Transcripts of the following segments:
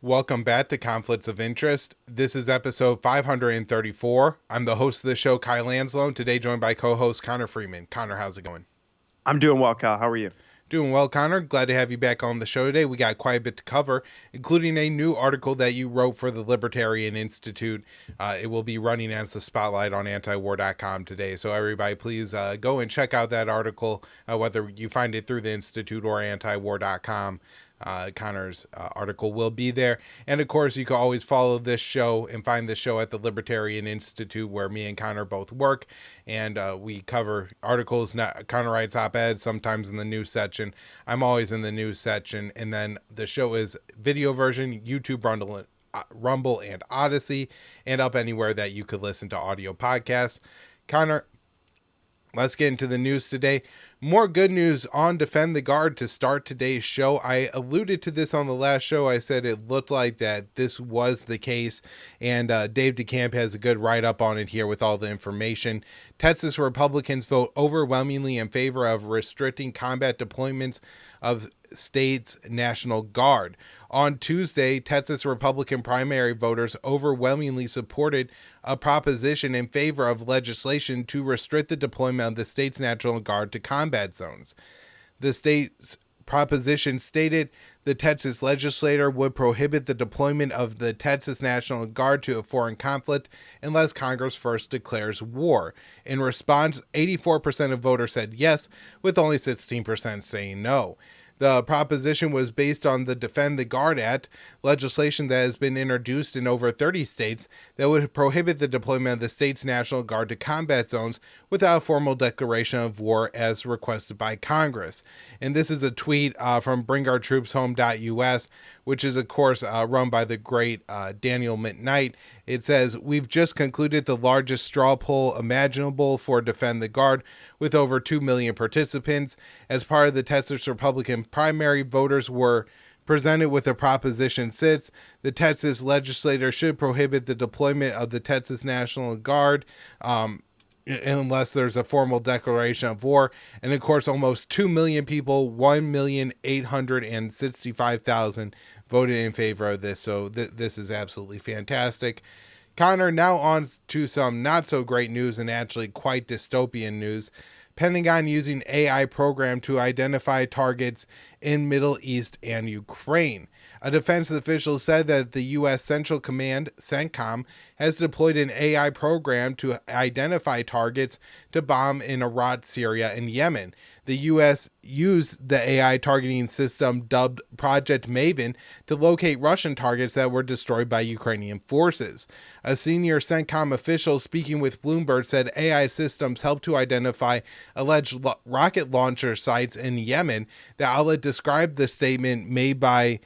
Welcome back to Conflicts of Interest. This is episode 534. I'm the host of the show, Kyle Anzalone, today joined by co-host Connor Freeman. Connor, how's it going? I'm doing well, Kyle. How are you? Doing well, Connor. Glad to have you back on the show today. We got quite a bit to cover, including a new article that you wrote for the Libertarian Institute. It will be running as a spotlight on AntiWoke.com today. So everybody, please go and check out that article, whether you find it through the Institute or AntiWar.com. Connor's article will be there. And of course, you can always follow this show and find this show at the Libertarian Institute, where me and Connor both work. And we cover articles. Connor writes op-eds, sometimes in the news section. I'm always in the news section. And then the show is video version, YouTube, Rumble, and Odysee, and up anywhere that you could listen to audio podcasts. Connor, let's get into the news today. More good news on Defend the Guard to start today's show. I alluded to this on the last show. I said it looked like that this was the case, and Dave DeCamp has a good write-up on it here with all the information. Texas Republicans vote overwhelmingly in favor of restricting combat deployments of state's National Guard. On Tuesday, Texas Republican primary voters overwhelmingly supported a proposition in favor of legislation to restrict the deployment of the state's National Guard to combat zones. The state's proposition stated the Texas legislature would prohibit the deployment of the Texas National Guard to a foreign conflict unless Congress first declares war. In response, 84% of voters said yes, with only 16% saying no. The proposition was based on the Defend the Guard Act, legislation that has been introduced in over 30 states that would prohibit the deployment of the state's National Guard to combat zones without a formal declaration of war as requested by Congress. And this is a tweet from BringOurTroopsHome.us, which is, of course, run by the great Daniel McKnight. It says, "We've just concluded the largest straw poll imaginable for Defend the Guard with over 2 million participants. As part of the Texas Republican primary, voters were presented with a proposition 6. The Texas legislature should prohibit the deployment of the Texas National Guard unless there's a formal declaration of war." And of course, almost 2 million people, 1,865,000 voted in favor of this. So this is absolutely fantastic. Connor, now on to some not so great news and actually quite dystopian news. Pentagon using AI program to identify targets in Middle East and Ukraine. A defense official said that the U.S. Central Command, CENTCOM, has deployed an AI program to identify targets to bomb in Iraq, Syria, and Yemen. The U.S. used the AI targeting system dubbed Project Maven to locate Russian targets that were destroyed by Ukrainian forces. A senior CENTCOM official speaking with Bloomberg said AI systems helped to identify alleged rocket launcher sites in Yemen. The outlet described the statement made by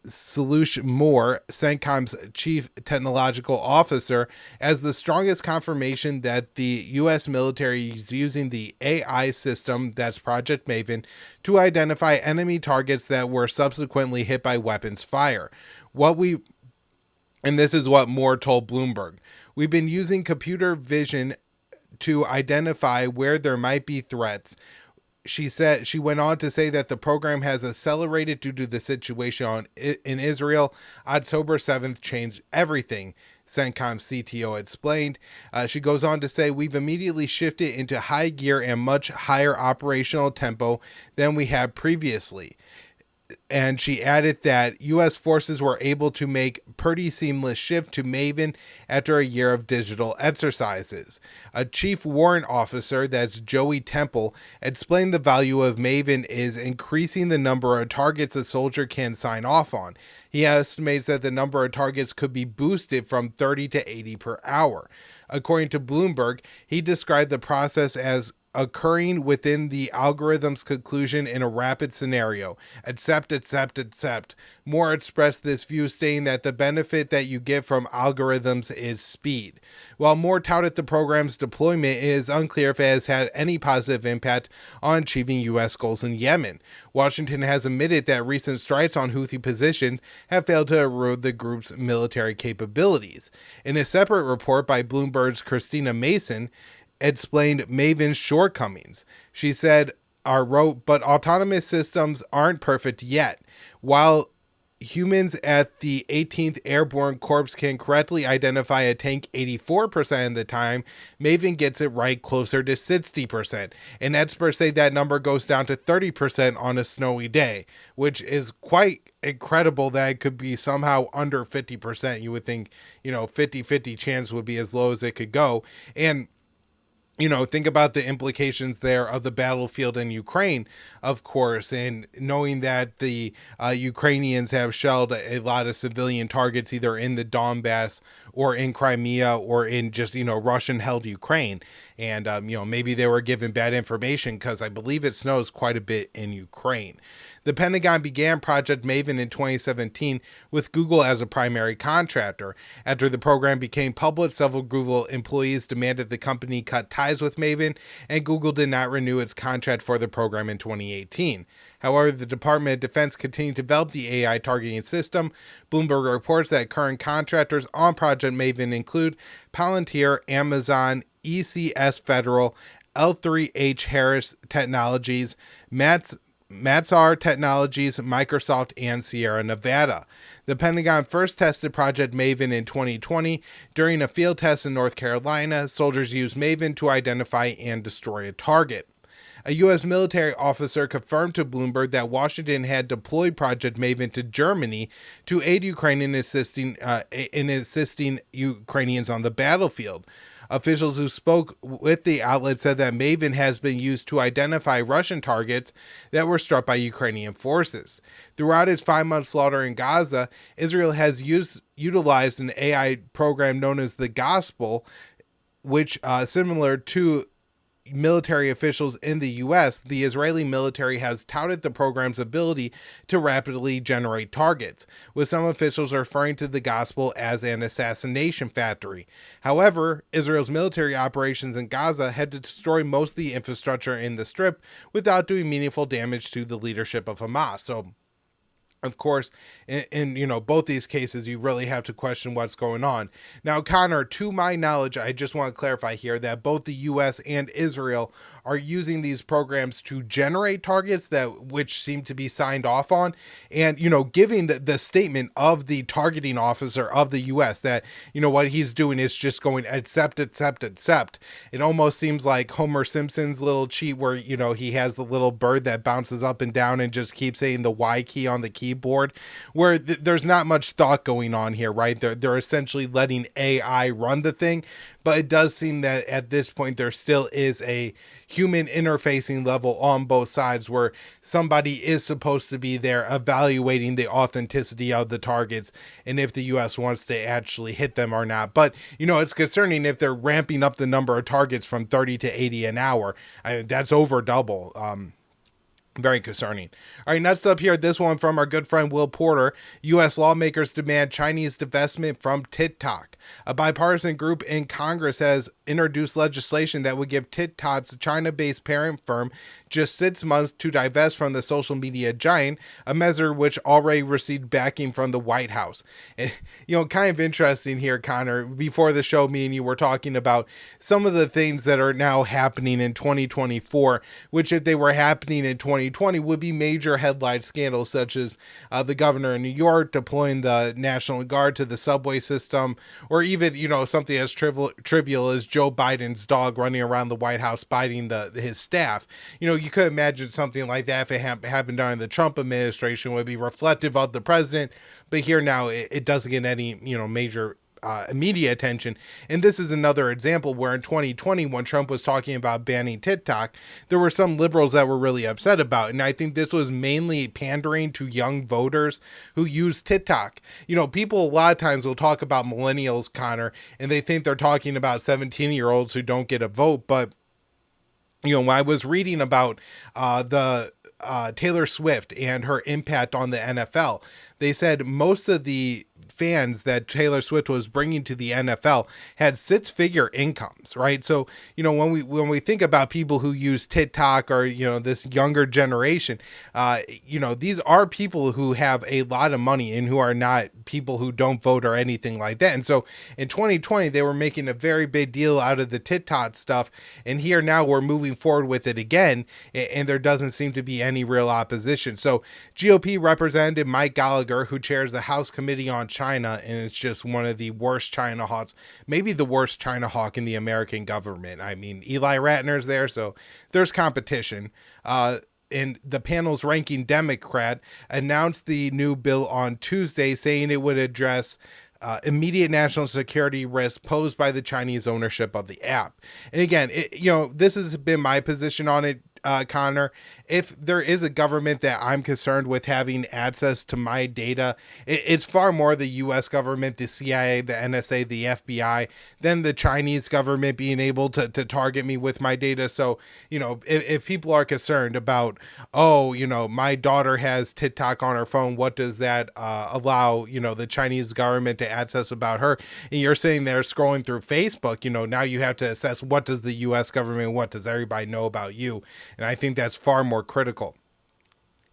Solution Moore, CENTCOM's chief technological officer, as the strongest confirmation that the U.S. military is using the AI system, that's Project Maven, to identify enemy targets that were subsequently hit by weapons fire. And this is what Moore told Bloomberg, "We've been using computer vision to identify where there might be threats." She went on to say that the program has accelerated due to the situation in Israel. October 7th changed everything, CENTCOM CTO explained. She goes on to say, "We've immediately shifted into high gear and much higher operational tempo than we had previously." And she added that U.S. forces were able to make pretty seamless shift to Maven after a year of digital exercises. A chief warrant officer, that's Joey Temple, explained the value of Maven is increasing the number of targets a soldier can sign off on. He estimates that the number of targets could be boosted from 30 to 80 per hour. According to Bloomberg, he described the process as occurring within the algorithm's conclusion in a rapid scenario. Accept. Moore expressed this view, stating that the benefit that you get from algorithms is speed. While Moore touted the program's deployment, it is unclear if it has had any positive impact on achieving U.S. goals in Yemen. Washington has admitted that recent strikes on Houthi positions have failed to erode the group's military capabilities. In a separate report by Bloomberg's Christina Mason, explained Maven's shortcomings. She said, but autonomous systems aren't perfect yet. While humans at the 18th Airborne Corps can correctly identify a tank 84% of the time, Maven gets it right closer to 60%. And experts say that number goes down to 30% on a snowy day, which is quite incredible that it could be somehow under 50%. You would think, 50-50 chance would be as low as it could go. And think about the implications there of the battlefield in Ukraine, of course, and knowing that the Ukrainians have shelled a lot of civilian targets either in the Donbass or in Crimea or in just, Russian-held Ukraine. And, maybe they were given bad information because I believe it snows quite a bit in Ukraine. The Pentagon began Project Maven in 2017 with Google as a primary contractor. After the program became public, several Google employees demanded the company cut ties with Maven, and Google did not renew its contract for the program in 2018. However, the Department of Defense continued to develop the AI targeting system. Bloomberg reports that current contractors on Project Maven include Palantir, Amazon, ECS Federal, L3H Harris Technologies, Matsar Technologies, Microsoft, and Sierra Nevada. The Pentagon first tested Project Maven in 2020. During a field test in North Carolina, soldiers used Maven to identify and destroy a target. A U.S. military officer confirmed to Bloomberg that Washington had deployed Project Maven to Germany to aid Ukraine in assisting Ukrainians on the battlefield. Officials who spoke with the outlet said that Maven has been used to identify Russian targets that were struck by Ukrainian forces. Throughout its 5-month slaughter in Gaza, Israel has utilized an AI program known as the Gospel, which, similar to military officials in the U.S., the Israeli military has touted the program's ability to rapidly generate targets, with some officials referring to the Gospel as an assassination factory. However, Israel's military operations in Gaza had to destroy most of the infrastructure in the Strip without doing meaningful damage to the leadership of Hamas. So, of course, in both these cases, you really have to question what's going on. Now, Connor, to my knowledge, I just want to clarify here that both the U.S. and Israel are using these programs to generate targets which seem to be signed off on, and giving the statement of the targeting officer of the U.S. that what he's doing is just going accept. It almost seems like Homer Simpson's little cheat where he has the little bird that bounces up and down and just keeps saying the Y key on the keyboard, where there's not much thought going on here, right? They're essentially letting AI run the thing, but it does seem that at this point there still is a human interfacing level on both sides where somebody is supposed to be there evaluating the authenticity of the targets and if the U.S. wants to actually hit them or not. But, it's concerning if they're ramping up the number of targets from 30 to 80 an hour. That's over double. Very concerning. All right, next up here, this one from our good friend Will Porter. U.S. lawmakers demand Chinese divestment from TikTok. A bipartisan group in Congress has introduced legislation that would give TikTok's China-based parent firm just 6 months to divest from the social media giant, a measure which already received backing from the White House. And, kind of interesting here, Connor. Before the show, me and you were talking about some of the things that are now happening in 2024, which if they were happening in 2020 would be major headline scandals, such as the governor in New York deploying the National Guard to the subway system, or even, something as trivial as Joe Biden's dog running around the White House biting his staff. You could imagine something like that if it happened during the Trump administration would be reflective of the president, but here now it doesn't get any, major media attention. And this is another example where in 2020, when Trump was talking about banning TikTok, there were some liberals that were really upset about it. And I think this was mainly pandering to young voters who use TikTok. People a lot of times will talk about millennials, Connor, and they think they're talking about 17-year-olds who don't get a vote. But when I was reading about the Taylor Swift and her impact on the NFL, they said most of the fans that Taylor Swift was bringing to the NFL had six-figure incomes, right? So, when we think about people who use TikTok or, this younger generation, these are people who have a lot of money and who are not people who don't vote or anything like that. And so in 2020, they were making a very big deal out of the TikTok stuff. And here now we're moving forward with it again. And there doesn't seem to be any real opposition. So GOP Representative Mike Gallagher, who chairs the House Committee on China, and it's just one of the worst China hawks, maybe the worst China hawk in the American government. I mean, Eli Ratner's there, so there's competition. And the panel's ranking Democrat announced the new bill on Tuesday, saying it would address immediate national security risk posed by the Chinese ownership of the app. And again, this has been my position on it, Connor. If there is a government that I'm concerned with having access to my data, it's far more the U.S. government, the CIA, the NSA, the FBI, than the Chinese government being able to target me with my data. So, if people are concerned about, my daughter has TikTok on her phone, what does that allow, the Chinese government to access about her? And you're saying they're scrolling through Facebook, now you have to assess what does the U.S. government, what does everybody know about you? And I think that's far more critical.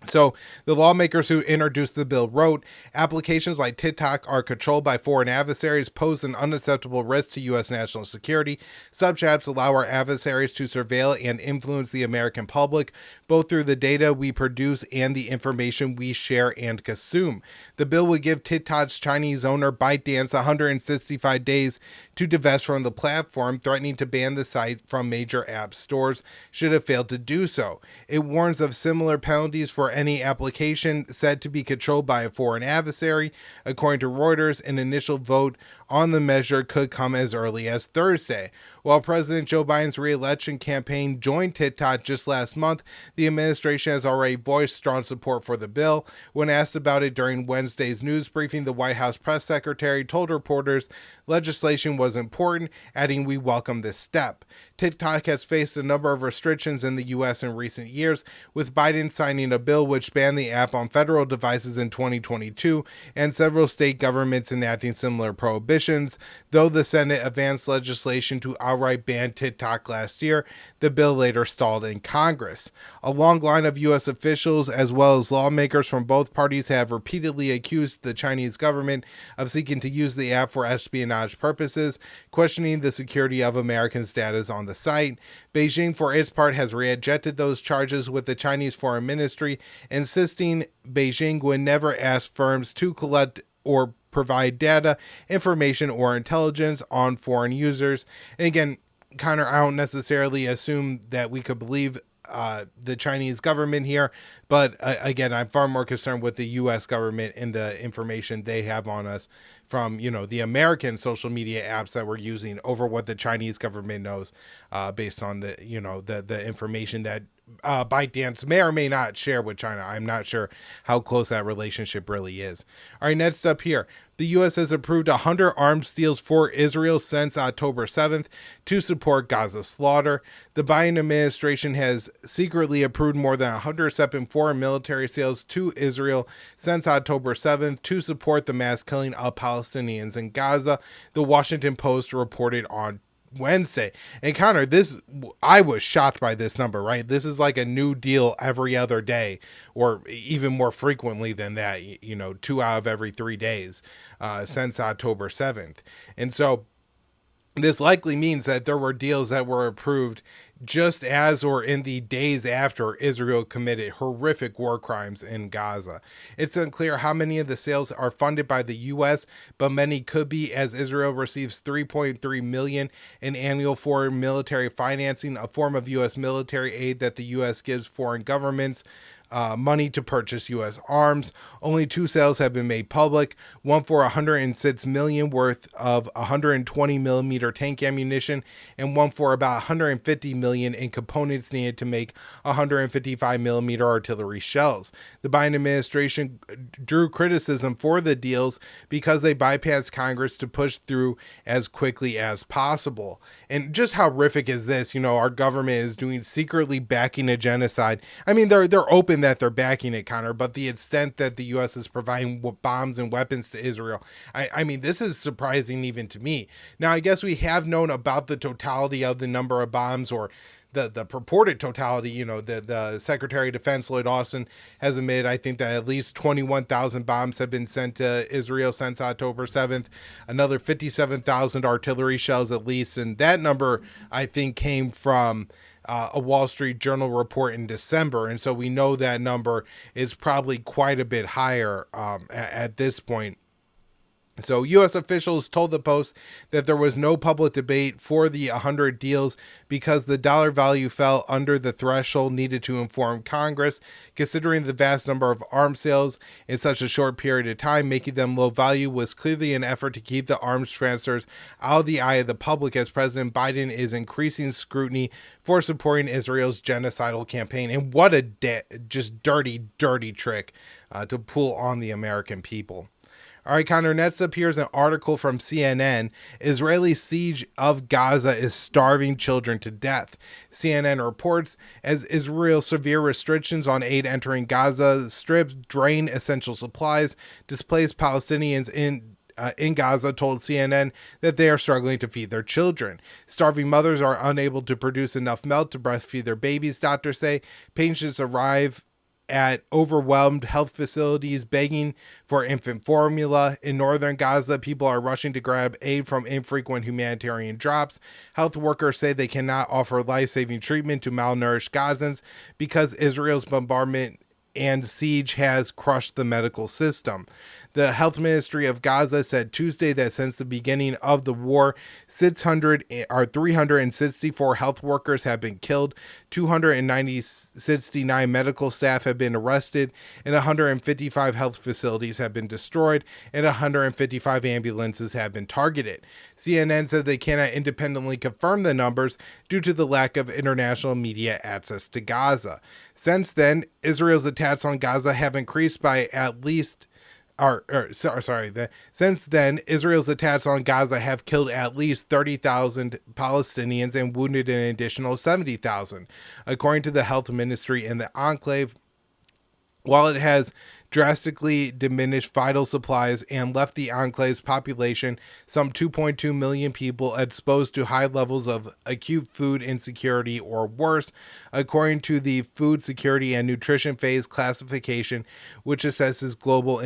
So the lawmakers who introduced the bill wrote, applications like TikTok are controlled by foreign adversaries, pose an unacceptable risk to U.S. national security. Such apps allow our adversaries to surveil and influence the American public, both through the data we produce and the information we share and consume. The bill would give TikTok's Chinese owner ByteDance 165 days to divest from the platform, threatening to ban the site from major app stores should it fail to do so. It warns of similar penalties for any application said to be controlled by a foreign adversary. According to Reuters, an initial vote on the measure could come as early as Thursday. While President Joe Biden's re-election campaign joined TikTok just last month, the administration has already voiced strong support for the bill. When asked about it during Wednesday's news briefing, the White House press secretary told reporters legislation was important, adding, "We welcome this step." TikTok has faced a number of restrictions in the U.S. in recent years, with Biden signing a bill which banned the app on federal devices in 2022 and several state governments enacting similar prohibitions. Though the Senate advanced legislation to outright ban TikTok last year, the bill later stalled in Congress. A long line of U.S. officials as well as lawmakers from both parties have repeatedly accused the Chinese government of seeking to use the app for espionage purposes, questioning the security of Americans' data on the site. Beijing, for its part, has rejected those charges, with the Chinese Foreign Ministry insisting Beijing would never ask firms to collect or provide data, information, or intelligence on foreign users. And again, Connor, I don't necessarily assume that we could believe the Chinese government here, but again, I'm far more concerned with the U.S. government and the information they have on us from, the American social media apps that we're using over what the Chinese government knows, based on the, the information that ByteDance may or may not share with China. I'm not sure how close that relationship really is. All right, next up here. The U.S. has approved 100 arms deals for Israel since October 7th to support Gaza slaughter. The Biden administration has secretly approved more than 107 foreign military sales to Israel since October 7th to support the mass killing of Palestinians in Gaza, the Washington Post reported on Wednesday. And Connor, I was shocked by this number, right? This is like a new deal every other day, or even more frequently than that, 2 out of every 3 days since October 7th. And so this likely means that there were deals that were approved just as or in the days after Israel committed horrific war crimes in Gaza. It's unclear how many of the sales are funded by the U.S., but many could be, as Israel receives $3.3 million in annual foreign military financing, a form of U.S. military aid that the U.S. gives foreign governments money to purchase U.S. arms. Only 2 sales have been made public, one for $106 million worth of 120 millimeter tank ammunition, and one for about $150 million in components needed to make 155 millimeter artillery shells. The Biden administration drew criticism for the deals because they bypassed Congress to push through as quickly as possible. And just how horrific is this? Our government is secretly backing a genocide. I mean, they're open that they're backing it, Connor, but the extent that the U.S. is providing bombs and weapons to Israel, I mean, this is surprising even to me. Now, I guess we have known about the totality of the number of bombs, or the purported totality. You know, the Secretary of Defense, Lloyd Austin, has admitted, I think, that at least 21,000 bombs have been sent to Israel since October 7th, another 57,000 artillery shells at least. And that number, I think, came from a Wall Street Journal report in December. And so we know that number is probably quite a bit higher at this point. So U.S. officials told the Post that there was no public debate for the 100 deals because the dollar value fell under the threshold needed to inform Congress, considering the vast number of arms sales in such a short period of time. Making them low value was clearly an effort to keep the arms transfers out of the eye of the public, as President Biden is increasing scrutiny for supporting Israel's genocidal campaign. And what a just dirty, dirty trick to pull on the American people. All right, Connor, next up here's an article from CNN. Israeli siege of Gaza is starving children to death. CNN reports, as Israel's severe restrictions on aid entering Gaza Strip drain essential supplies, displaced Palestinians in Gaza told CNN that they are struggling to feed their children. Starving mothers are unable to produce enough milk to breastfeed their babies, doctors say. Patients arrive at overwhelmed health facilities begging for infant formula. In northern Gaza, people are rushing to grab aid from infrequent humanitarian drops. Health workers say they cannot offer life-saving treatment to malnourished Gazans because Israel's bombardment and siege has crushed the medical system. The health ministry of Gaza said Tuesday that since the beginning of the war, 364 health workers have been killed, 269 medical staff have been arrested, and 155 health facilities have been destroyed, and 155 ambulances have been targeted. CNN said they cannot independently confirm the numbers due to the lack of international media access to Gaza. Since then, Israel's attacks on Gaza have increased by at least since then, Israel's attacks on Gaza have killed at least 30,000 Palestinians and wounded an additional 70,000, according to the health ministry in the enclave. While it has drastically diminished vital supplies and left the enclave's population, some 2.2 million people, exposed to high levels of acute food insecurity or worse, according to the Food Security and Nutrition Phase classification, which assesses global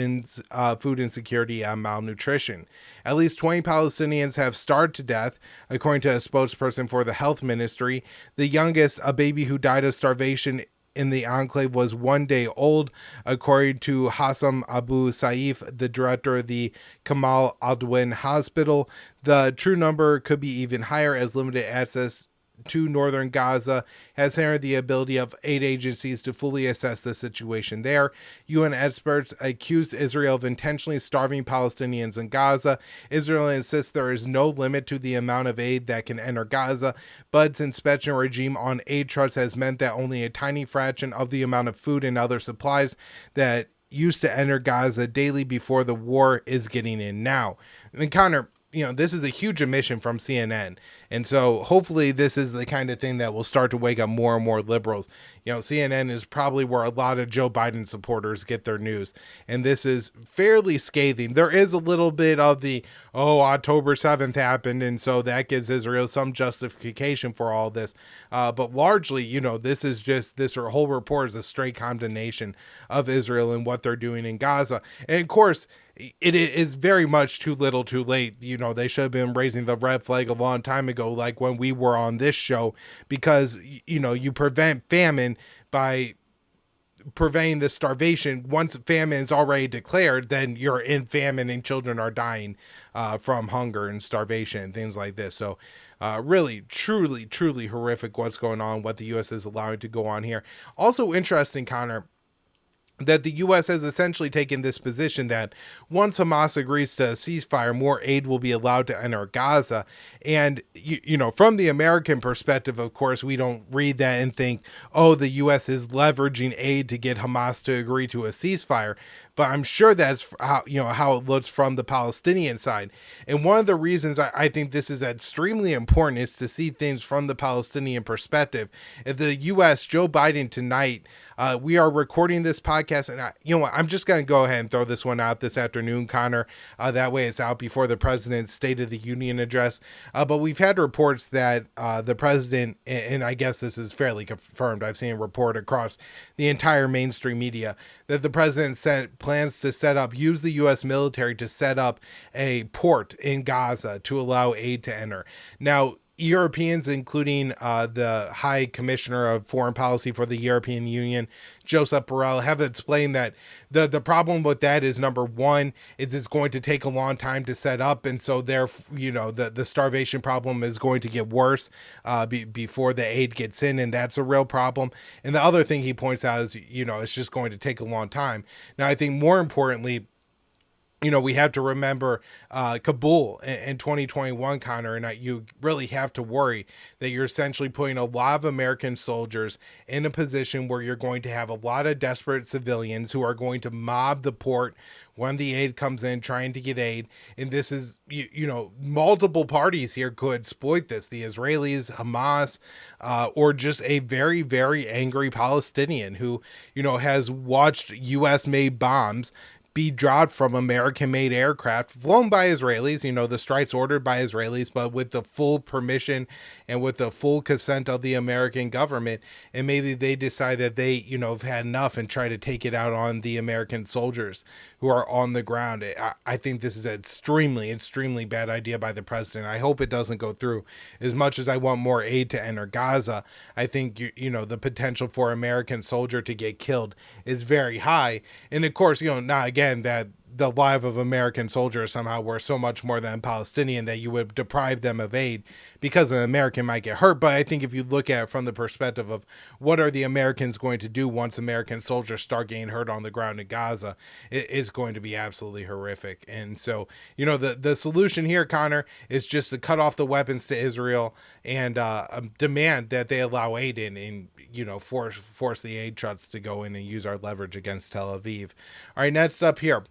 food insecurity and malnutrition. At least 20 Palestinians have starved to death, according to a spokesperson for the health ministry. The youngest, a baby who died of starvation in the enclave, was 1 day old, according to Hassam Abu Saif, the director of the Kamal Adwan Hospital. The true number could be even higher, as limited access to northern Gaza has hindered the ability of aid agencies to fully assess the situation there. UN experts accused Israel of intentionally starving Palestinians in Gaza. Israel insists there is no limit to the amount of aid that can enter Gaza, but its inspection regime on aid trucks has meant that only a tiny fraction of the amount of food and other supplies that used to enter Gaza daily before the war is getting in now. And Connor, this is a huge omission from CNN. And so hopefully this is the kind of thing that will start to wake up more and more liberals. CNN is probably where a lot of Joe Biden supporters get their news. And this is fairly scathing. There is a little bit of the, October 7th happened, and so that gives Israel some justification for all this. But largely, this whole report is a straight condemnation of Israel and what they're doing in Gaza. And of course, it is very much too little too late. They should have been raising the red flag a long time ago, like when we were on this show, because, you prevent famine by preventing the starvation. Once famine is already declared, then you're in famine and children are dying from hunger and starvation and things like this. So really, truly, truly horrific what's going on, what the U.S. is allowing to go on here. Also interesting, Connor, that the U.S. has essentially taken this position that once Hamas agrees to a ceasefire, more aid will be allowed to enter Gaza. And, from the American perspective, of course, we don't read that and think, the U.S. is leveraging aid to get Hamas to agree to a ceasefire. but I'm sure that's how, how it looks from the Palestinian side. And one of the reasons I think this is extremely important is to see things from the Palestinian perspective. If the U.S., Joe Biden tonight, we are recording this podcast, and I'm just going to go ahead and throw this one out this afternoon, Connor. That way it's out before the president's State of the Union address. But we've had reports that the president, and I guess this is fairly confirmed, I've seen a report across the entire mainstream media, that the president plans to use the U.S. military to set up a port in Gaza to allow aid to enter. Now, Europeans, including the High Commissioner of Foreign Policy for the European Union, Joseph Borrell, have explained that the problem with that is, number one, is it's going to take a long time to set up, and so the starvation problem is going to get worse before the aid gets in, and that's a real problem. And the other thing he points out is, it's just going to take a long time. Now, I think more importantly, we have to remember Kabul in 2021, Connor, and you really have to worry that you're essentially putting a lot of American soldiers in a position where you're going to have a lot of desperate civilians who are going to mob the port when the aid comes in, trying to get aid. And this is, multiple parties here could exploit this: the Israelis, Hamas, or just a very, very angry Palestinian who, has watched U.S.-made bombs be dropped from American-made aircraft flown by Israelis, the strikes ordered by Israelis, but with the full permission and with the full consent of the American government. And maybe they decide that they, have had enough and try to take it out on the American soldiers who are on the ground. I think this is an extremely, extremely bad idea by the president. I hope it doesn't go through. As much as I want more aid to enter Gaza, I think, the potential for American soldier to get killed is very high. And of course, not again, that the life of American soldiers somehow were so much more than Palestinian that you would deprive them of aid because an American might get hurt. But I think if you look at it from the perspective of what are the Americans going to do once American soldiers start getting hurt on the ground in Gaza, it is going to be absolutely horrific. And so, the solution here, Connor, is just to cut off the weapons to Israel and demand that they allow aid in, and force the aid trucks to go in and use our leverage against Tel Aviv. All right, next up here.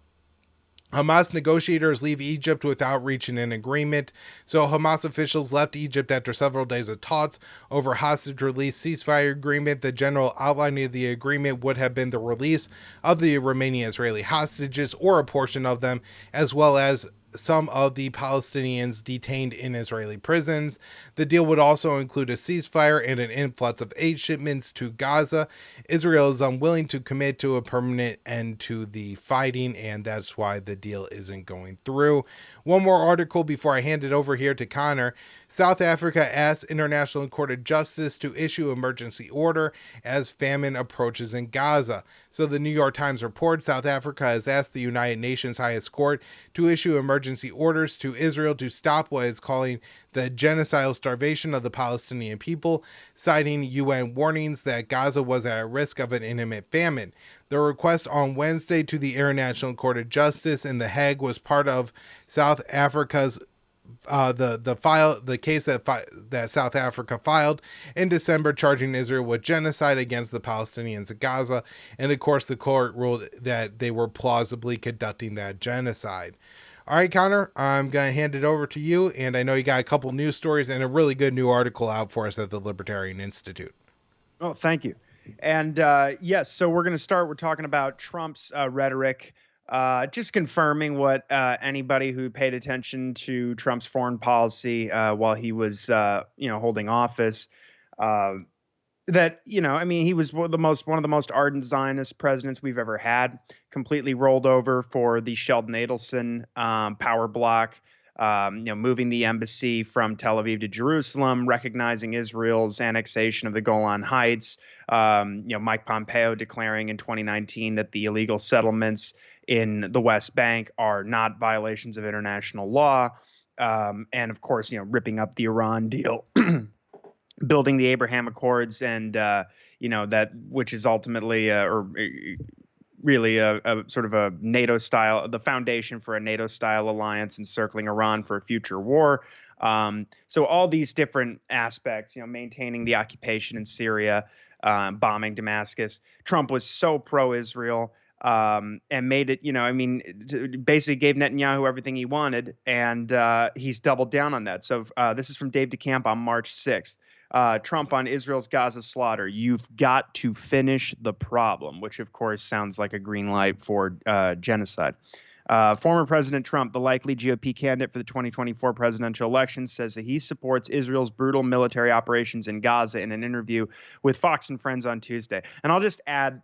Hamas negotiators leave Egypt without reaching an agreement. So Hamas officials left Egypt after several days of talks over hostage release ceasefire agreement. The general outline of the agreement would have been the release of the remaining Israeli hostages, or a portion of them, as well as some of the Palestinians detained in Israeli prisons. The deal would also include a ceasefire and an influx of aid shipments to Gaza. Israel is unwilling to commit to a permanent end to the fighting, and that's why the deal isn't going through. One more article before I hand it over here to Connor. South Africa asks International Court of Justice to issue emergency order as famine approaches in Gaza. So the New York Times reports South Africa has asked the United Nations highest court to issue emergency orders to Israel to stop what it's calling the genocidal starvation of the Palestinian people, citing UN warnings that Gaza was at risk of an imminent famine. The request on Wednesday to the International Court of Justice in The Hague was part of South Africa's the case that South Africa filed in December, charging Israel with genocide against the Palestinians in Gaza. And of course, the court ruled that they were plausibly conducting that genocide. All right, Connor, I'm going to hand it over to you. And I know you got a couple news stories and a really good new article out for us at the Libertarian Institute. Oh, thank you. And yes, so we're talking about Trump's rhetoric. Just confirming what anybody who paid attention to Trump's foreign policy while he was, holding office, that, he was one of the most ardent Zionist presidents we've ever had. Completely rolled over for the Sheldon Adelson power block. Moving the embassy from Tel Aviv to Jerusalem, recognizing Israel's annexation of the Golan Heights. Mike Pompeo declaring in 2019 that the illegal settlements in the West Bank are not violations of international law. And of course, ripping up the Iran deal, building the Abraham Accords, and, that which is ultimately really a sort of a NATO style, the foundation for a NATO style alliance encircling Iran for a future war. So all these different aspects, maintaining the occupation in Syria, bombing Damascus. Trump was so pro-Israel. and made it, I mean, basically gave Netanyahu everything he wanted, and he's doubled down on that. So this is from Dave DeCamp on March 6th. Trump on Israel's Gaza slaughter. You've got to finish the problem, which of course sounds like a green light for genocide. Former President Trump, the likely GOP candidate for the 2024 presidential election, says that he supports Israel's brutal military operations in Gaza in an interview with Fox and Friends on Tuesday. And I'll just add,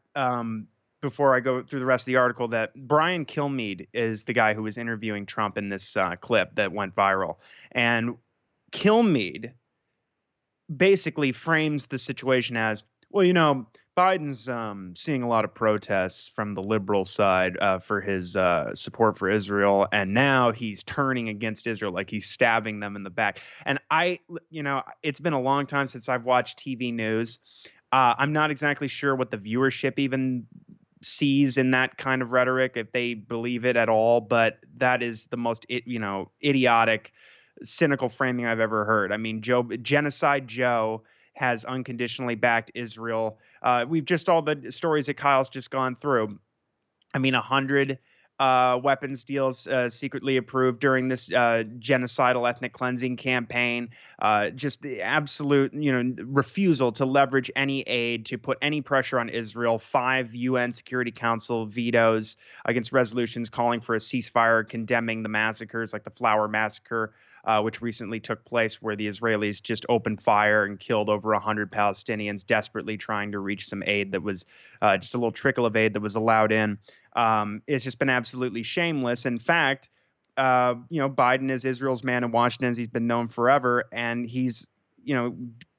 before I go through the rest of the article, that Brian Kilmeade is the guy who was interviewing Trump in this clip that went viral. And Kilmeade basically frames the situation as, well, Biden's seeing a lot of protests from the liberal side for his support for Israel, and now he's turning against Israel, like he's stabbing them in the back. And it's been a long time since I've watched TV news. I'm not exactly sure what the viewership even sees in that kind of rhetoric, if they believe it at all, but that is the most, idiotic, cynical framing I've ever heard. I mean, Genocide Joe has unconditionally backed Israel. We've just all the stories that Kyle's just gone through. I mean, 100 weapons deals secretly approved during this genocidal ethnic cleansing campaign. Just the absolute, refusal to leverage any aid to put any pressure on Israel. 5 UN Security Council vetoes against resolutions calling for a ceasefire, condemning the massacres like the Flower Massacre, which recently took place, where the Israelis just opened fire and killed over 100 Palestinians, desperately trying to reach some aid that was just a little trickle of aid that was allowed in. It's just been absolutely shameless. In fact, Biden is Israel's man in Washington, as he's been known forever, and he's,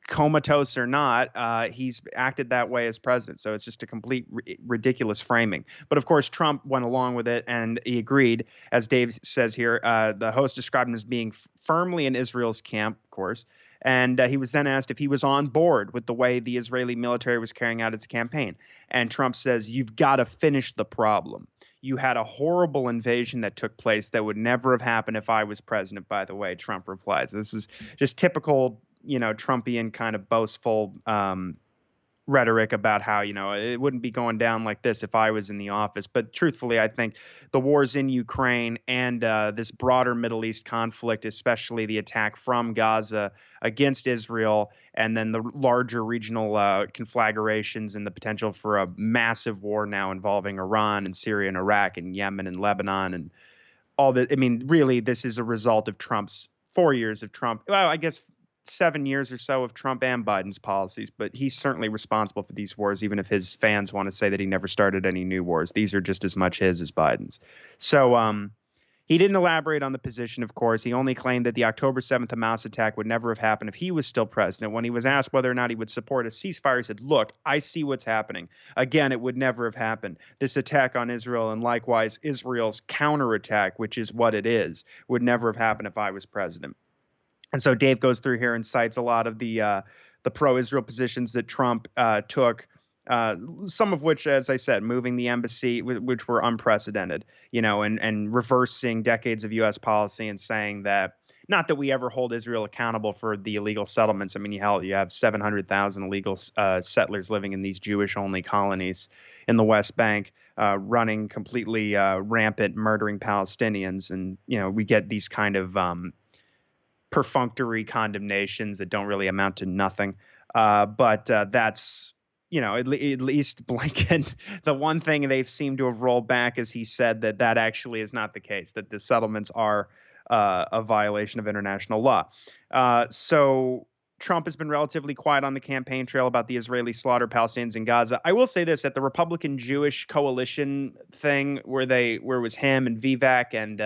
comatose or not, he's acted that way as president. So it's just a complete ridiculous framing. But of course, Trump went along with it, and he agreed. As Dave says here, the host described him as being firmly in Israel's camp, of course. And he was then asked if he was on board with the way the Israeli military was carrying out its campaign. And Trump says, you've got to finish the problem. You had a horrible invasion that took place that would never have happened if I was president, by the way, Trump replies. This is just typical, Trumpian kind of boastful rhetoric about how, it wouldn't be going down like this if I was in the office. But truthfully, I think the wars in Ukraine and this broader Middle East conflict, especially the attack from Gaza against Israel, and then the larger regional conflagrations and the potential for a massive war now involving Iran and Syria and Iraq and Yemen and Lebanon and all that. I mean, really, this is a result of Trump's 4 years of Trump. Well, I guess 7 years or so of Trump and Biden's policies, but he's certainly responsible for these wars, even if his fans want to say that he never started any new wars. These are just as much his as Biden's. So he didn't elaborate on the position, of course. He only claimed that the October 7th Hamas attack would never have happened if he was still president. When he was asked whether or not he would support a ceasefire, he said, look, I see what's happening. Again, it would never have happened. This attack on Israel, and likewise Israel's counterattack, which is what it is, would never have happened if I was president. And so Dave goes through here and cites a lot of the pro-Israel positions that Trump took, some of which, as I said, moving the embassy, which were unprecedented, and reversing decades of U.S. policy and saying that, not that we ever hold Israel accountable for the illegal settlements. I mean, you have 700,000 illegal settlers living in these Jewish-only colonies in the West Bank, running completely rampant, murdering Palestinians. And, we get these kind of perfunctory condemnations that don't really amount to nothing. But that's, at least Blinken, the one thing they've seemed to have rolled back is he said that actually is not the case, that the settlements are a violation of international law. So Trump has been relatively quiet on the campaign trail about the Israeli slaughter Palestinians in Gaza. I will say this, at the Republican Jewish coalition thing where it was him and Vivek and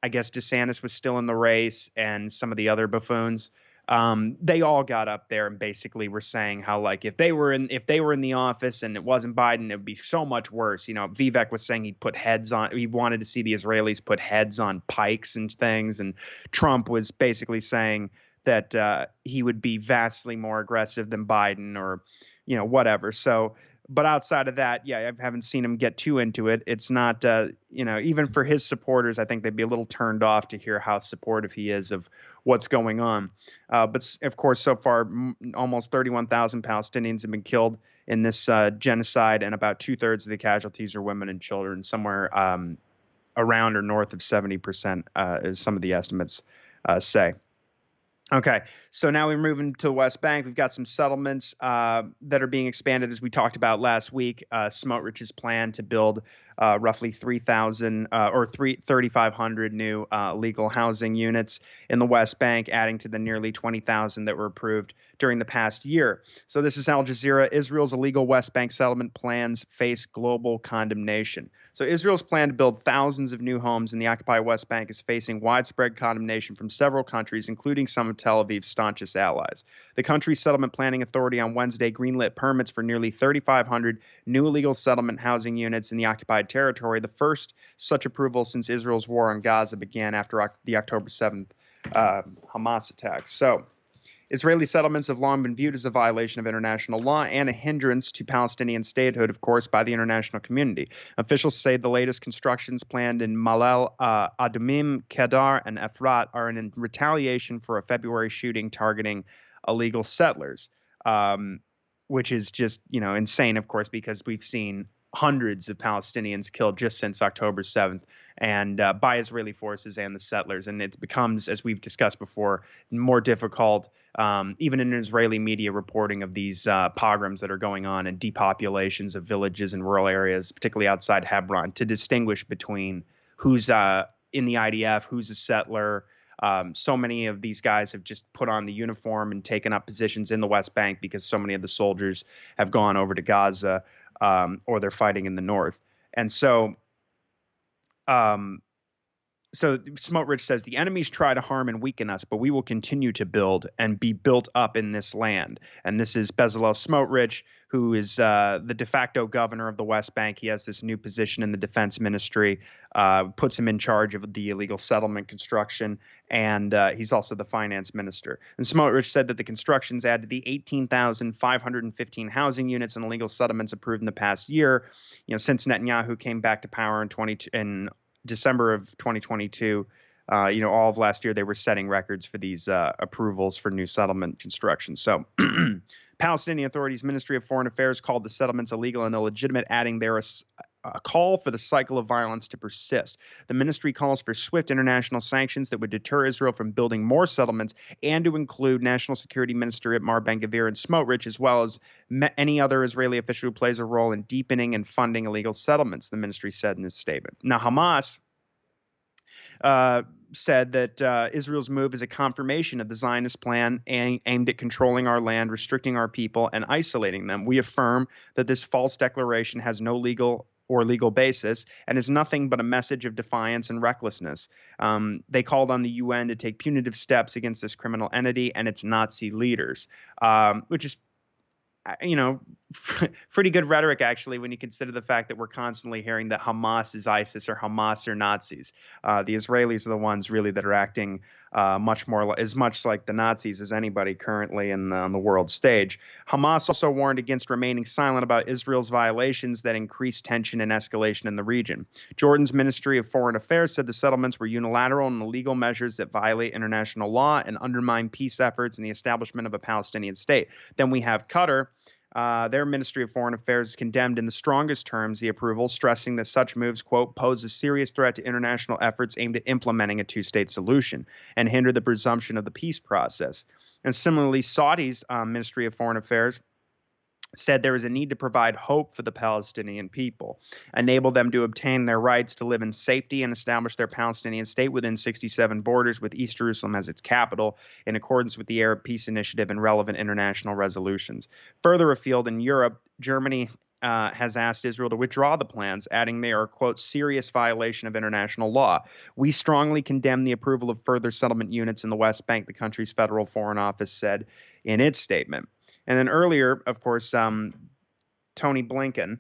I guess DeSantis was still in the race and some of the other buffoons. They all got up there and basically were saying how, like, if they were in the office and it wasn't Biden, it would be so much worse. Vivek was saying he wanted to see the Israelis put heads on pikes and things. And Trump was basically saying that he would be vastly more aggressive than Biden or, whatever. So, but outside of that, yeah, I haven't seen him get too into it. It's not, even for his supporters, I think they'd be a little turned off to hear how supportive he is of what's going on. But of course, so far, almost 31,000 Palestinians have been killed in this genocide, and about 2/3 of the casualties are women and children, somewhere around or north of 70%, as some of the estimates say. Okay, so now we're moving to the West Bank. We've got some settlements that are being expanded, as we talked about last week. Smotrich's plan to build roughly 3,000 or 3,500 new legal housing units in the West Bank, adding to the nearly 20,000 that were approved during the past year. So this is Al Jazeera. Israel's illegal West Bank settlement plans face global condemnation. So Israel's plan to build thousands of new homes in the occupied West Bank is facing widespread condemnation from several countries, including some of Tel Aviv's staunchest allies. The country's settlement planning authority on Wednesday greenlit permits for nearly 3,500 new illegal settlement housing units in the occupied territory, the first such approval since Israel's war on Gaza began after the October 7th Hamas attack. So Israeli settlements have long been viewed as a violation of international law and a hindrance to Palestinian statehood, of course, by the international community. Officials say the latest constructions planned in Malal Adumim, Kedar, and Efrat are in retaliation for a February shooting targeting illegal settlers, which is just, insane, of course, because we've seen hundreds of Palestinians killed just since October 7th, and by Israeli forces and the settlers. And it becomes, as we've discussed before, more difficult, even in Israeli media reporting of these pogroms that are going on and depopulations of villages and rural areas, particularly outside Hebron, to distinguish between who's in the IDF, who's a settler. So many of these guys have just put on the uniform and taken up positions in the West Bank because so many of the soldiers have gone over to Gaza, or they're fighting in the north. And so Smotrich says the enemies try to harm and weaken us, but we will continue to build and be built up in this land. And this is Bezalel Smotrich, who is the de facto governor of the West Bank. He has this new position in the defense ministry, puts him in charge of the illegal settlement construction, and he's also the finance minister. And Smotrich said that the constructions add to the 18,515 housing units and illegal settlements approved in the past year, since Netanyahu came back to power in December of 2022. All of last year they were setting records for these approvals for new settlement construction. So Palestinian authorities' Ministry of Foreign Affairs called the settlements illegal and illegitimate, adding there a call for the cycle of violence to persist. The ministry calls for swift international sanctions that would deter Israel from building more settlements, and to include National Security Minister Itamar Ben-Gvir and Smotrich, as well as any other Israeli official who plays a role in deepening and funding illegal settlements, the ministry said in this statement. Now, Hamas said that Israel's move is a confirmation of the Zionist plan aimed at controlling our land, restricting our people, and isolating them. We affirm that this false declaration has no legal basis and is nothing but a message of defiance and recklessness. They called on the UN to take punitive steps against this criminal entity and its Nazi leaders, which is pretty good rhetoric, actually, when you consider the fact that we're constantly hearing that Hamas is ISIS or Hamas are Nazis. The Israelis are the ones really that are acting much like the Nazis as anybody currently on the world stage. Hamas also warned against remaining silent about Israel's violations that increase tension and escalation in the region. Jordan's Ministry of Foreign Affairs said the settlements were unilateral and illegal measures that violate international law and undermine peace efforts and the establishment of a Palestinian state. Then we have Qatar. Their Ministry of Foreign Affairs condemned in the strongest terms the approval, stressing that such moves, quote, pose a serious threat to international efforts aimed at implementing a two-state solution and hinder the presumption of the peace process. And similarly, Saudi's Ministry of Foreign Affairs said there is a need to provide hope for the Palestinian people, enable them to obtain their rights to live in safety and establish their Palestinian state within 67 borders with East Jerusalem as its capital, in accordance with the Arab Peace Initiative and relevant international resolutions. Further afield in Europe, Germany has asked Israel to withdraw the plans, adding they are, quote, serious violation of international law. We strongly condemn the approval of further settlement units in the West Bank, the country's federal foreign office said in its statement. And then earlier, of course, Tony Blinken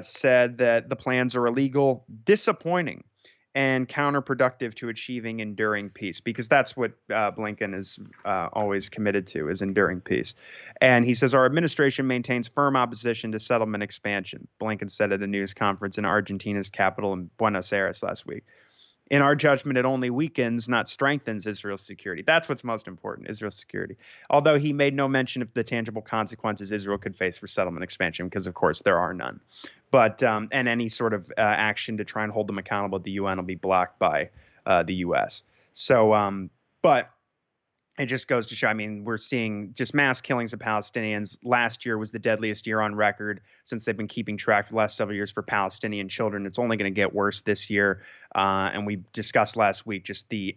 said that the plans are illegal, disappointing, and counterproductive to achieving enduring peace, because that's what Blinken is always committed to, is enduring peace. And he says, our administration maintains firm opposition to settlement expansion, Blinken said at a news conference in Argentina's capital in Buenos Aires last week. In our judgment, it only weakens, not strengthens Israel's security. That's what's most important, Israel's security. Although he made no mention of the tangible consequences Israel could face for settlement expansion, because, of course, there are none. But and any sort of action to try and hold them accountable at the UN will be blocked by the U.S. So, but it just goes to show, I mean, we're seeing just mass killings of Palestinians. Last year was the deadliest year on record since they've been keeping track for the last several years for Palestinian children. It's only going to get worse this year. And we discussed last week just the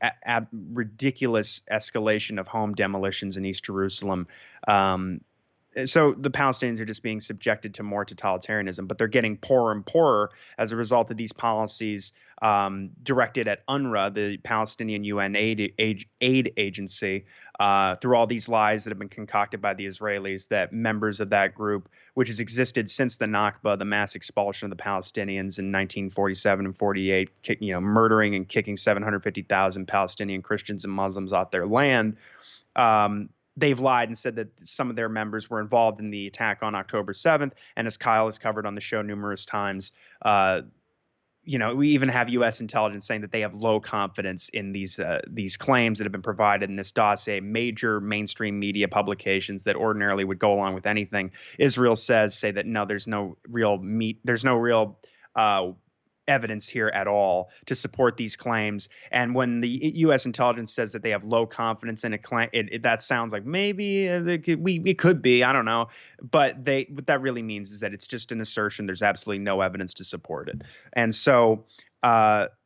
ridiculous escalation of home demolitions in East Jerusalem. So the Palestinians are just being subjected to more totalitarianism, but they're getting poorer and poorer as a result of these policies directed at UNRWA, the Palestinian UN aid agency, through all these lies that have been concocted by the Israelis that members of that group, which has existed since the Nakba, the mass expulsion of the Palestinians in 1947 and 48, murdering and kicking 750,000 Palestinian Christians and Muslims off their land. They've lied and said that some of their members were involved in the attack on October 7th. And as Kyle has covered on the show numerous times, we even have U.S. intelligence saying that they have low confidence in these claims that have been provided in this dossier. Major mainstream media publications that ordinarily would go along with anything Israel say that no, there's no real evidence here at all to support these claims. And when the U.S. intelligence says that they have low confidence in a claim, that sounds like maybe it could be. I don't know. But what that really means is that it's just an assertion. There's absolutely no evidence to support it. And so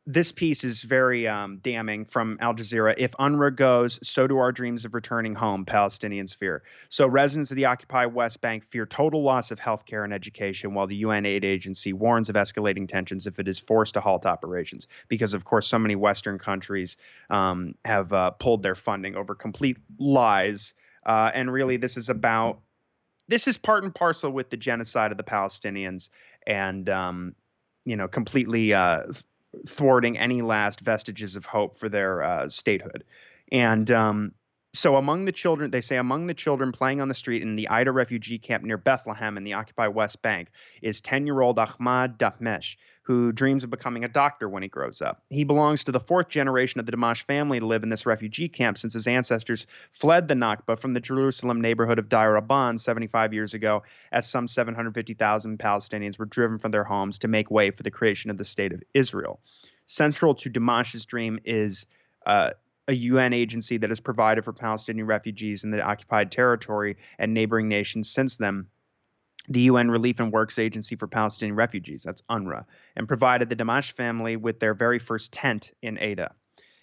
this piece is very damning from Al Jazeera. If UNRWA goes, so do our dreams of returning home, Palestinians fear. So residents of the occupied West Bank fear total loss of health care and education, while the UN aid agency warns of escalating tensions if it is forced to halt operations. Because, of course, so many Western countries have pulled their funding over complete lies. And really, this is part and parcel with the genocide of the Palestinians and, completely thwarting any last vestiges of hope for their statehood. And so among the children playing on the street in the Ida refugee camp near Bethlehem in the occupied West Bank is 10-year-old Ahmad Dahmesh, who dreams of becoming a doctor when he grows up. He belongs to the fourth generation of the Damash family to live in this refugee camp since his ancestors fled the Nakba from the Jerusalem neighborhood of Deir Rabban 75 years ago, as some 750,000 Palestinians were driven from their homes to make way for the creation of the state of Israel. Central to Damash's dream is a UN agency that has provided for Palestinian refugees in the occupied territory and neighboring nations since then, the UN Relief and Works Agency for Palestinian Refugees, that's UNRWA, and provided the Damash family with their very first tent in Ada.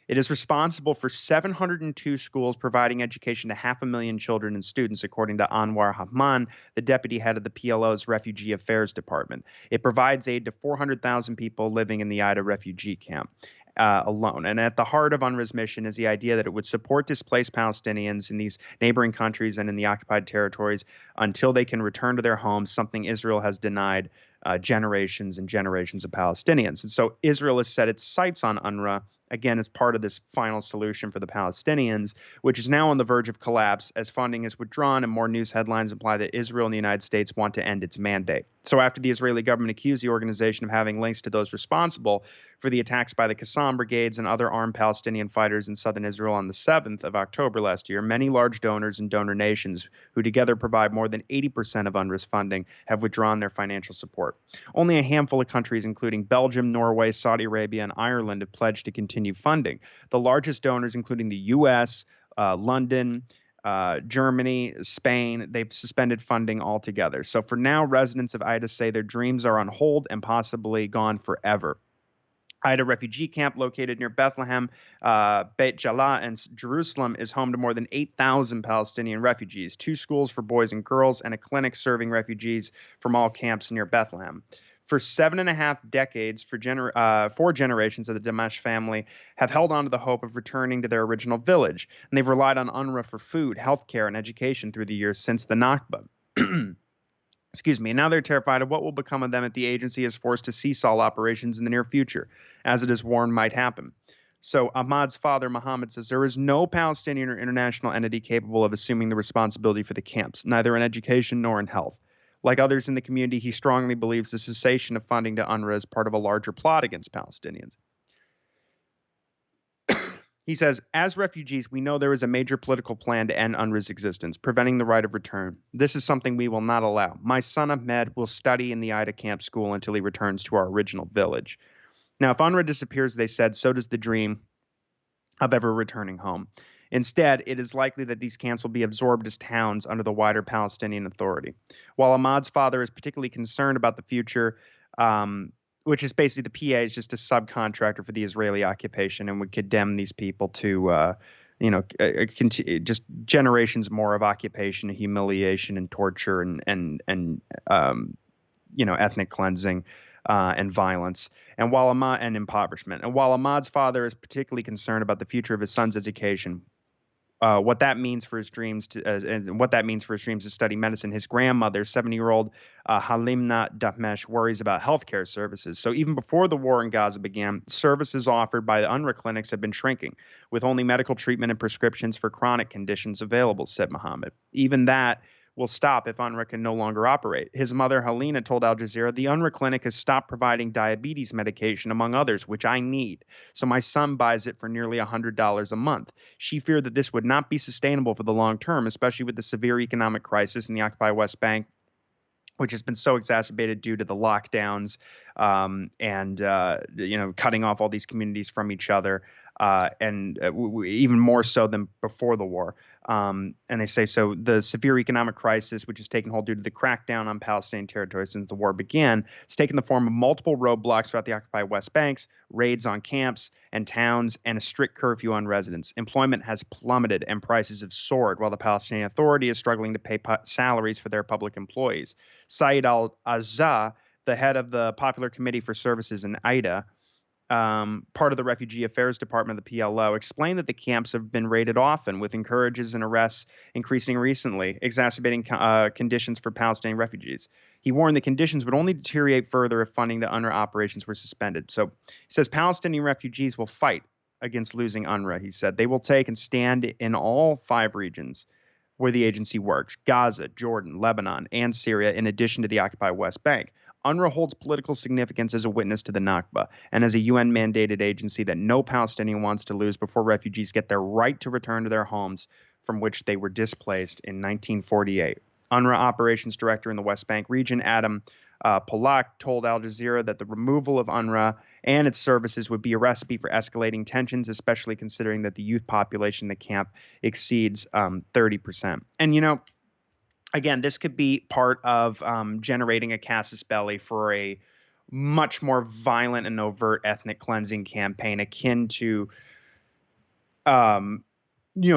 It is responsible for 702 schools, providing education to 500,000 children and students, according to Anwar Rahman, the deputy head of the PLO's Refugee Affairs Department. It provides aid to 400,000 people living in the Ida refugee camp. Alone. And at the heart of UNRWA's mission is the idea that it would support displaced Palestinians in these neighboring countries and in the occupied territories until they can return to their homes, something Israel has denied generations and generations of Palestinians. And so Israel has set its sights on UNRWA, again, as part of this final solution for the Palestinians, which is now on the verge of collapse as funding is withdrawn and more news headlines imply that Israel and the United States want to end its mandate. So after the Israeli government accused the organization of having links to those responsible for the attacks by the Qassam brigades and other armed Palestinian fighters in southern Israel on the 7th of October last year, many large donors and donor nations, who together provide more than 80% of UNRWA's funding, have withdrawn their financial support. Only a handful of countries, including Belgium, Norway, Saudi Arabia, and Ireland, have pledged to continue funding. The largest donors, including the U.S., London, Germany, Spain, they've suspended funding altogether. So for now, residents of Ida say their dreams are on hold and possibly gone forever. Ida refugee camp, located near Bethlehem, Beit Jala, and Jerusalem, is home to more than 8,000 Palestinian refugees, 2 schools for boys and girls, and a clinic serving refugees from all camps near Bethlehem. For 7.5 decades, 4 generations of the Damash family have held on to the hope of returning to their original village, and they've relied on UNRWA for food, healthcare, and education through the years since the Nakba. Excuse me. And now they're terrified of what will become of them if the agency is forced to cease all operations in the near future, as it is warned might happen. So Ahmad's father, Muhammad, says there is no Palestinian or international entity capable of assuming the responsibility for the camps, neither in education nor in health. Like others in the community, he strongly believes the cessation of funding to UNRWA is part of a larger plot against Palestinians. He says, as refugees, we know there is a major political plan to end UNRWA's existence, preventing the right of return. This is something we will not allow. My son Ahmed will study in the Ida camp school until he returns to our original village. Now, if UNRWA disappears, they said, so does the dream of ever returning home. Instead, it is likely that these camps will be absorbed as towns under the wider Palestinian Authority. While Ahmad's father is particularly concerned about the future, which is basically the PA is just a subcontractor for the Israeli occupation and would condemn these people to, just generations more of occupation, humiliation, and torture, and ethnic cleansing and violence, and impoverishment. And while Ahmad's father is particularly concerned about the future of his son's education, what that means for his dreams to study medicine. His grandmother, 70-year-old Halimna Dahmesh, worries about healthcare services. So even before the war in Gaza began, services offered by the UNRWA clinics have been shrinking, with only medical treatment and prescriptions for chronic conditions available, said Mohammed. Even that will stop if UNRWA can no longer operate. His mother, Helena, told Al Jazeera, the UNRWA clinic has stopped providing diabetes medication, among others, which I need. So my son buys it for nearly $100 a month. She feared that this would not be sustainable for the long term, especially with the severe economic crisis in the occupied West Bank, which has been so exacerbated due to the lockdowns and cutting off all these communities from each other, and even more so than before the war. And they say so the severe economic crisis, which has taken hold due to the crackdown on Palestinian territory since the war began, has taken the form of multiple roadblocks throughout the occupied West Banks, raids on camps and towns, and a strict curfew on residents. Employment has plummeted and prices have soared, while the Palestinian Authority is struggling to pay salaries for their public employees. Saeed al-Azza, the head of the Popular Committee for Services in Ida, part of the Refugee Affairs Department of the PLO, explained that the camps have been raided often, with encourages and arrests increasing recently, exacerbating conditions for Palestinian refugees. He warned the conditions would only deteriorate further if funding to UNRWA operations were suspended. So he says Palestinian refugees will fight against losing UNRWA. He said they will take and stand in all 5 regions where the agency works: Gaza, Jordan, Lebanon, and Syria, in addition to the occupied West Bank. UNRWA holds political significance as a witness to the Nakba and as a UN-mandated agency that no Palestinian wants to lose before refugees get their right to return to their homes from which they were displaced in 1948. UNRWA Operations Director in the West Bank region, Adam Polak, told Al Jazeera that the removal of UNRWA and its services would be a recipe for escalating tensions, especially considering that the youth population in the camp exceeds 30%. And, again, this could be part of generating a casus belli for a much more violent and overt ethnic cleansing campaign akin to,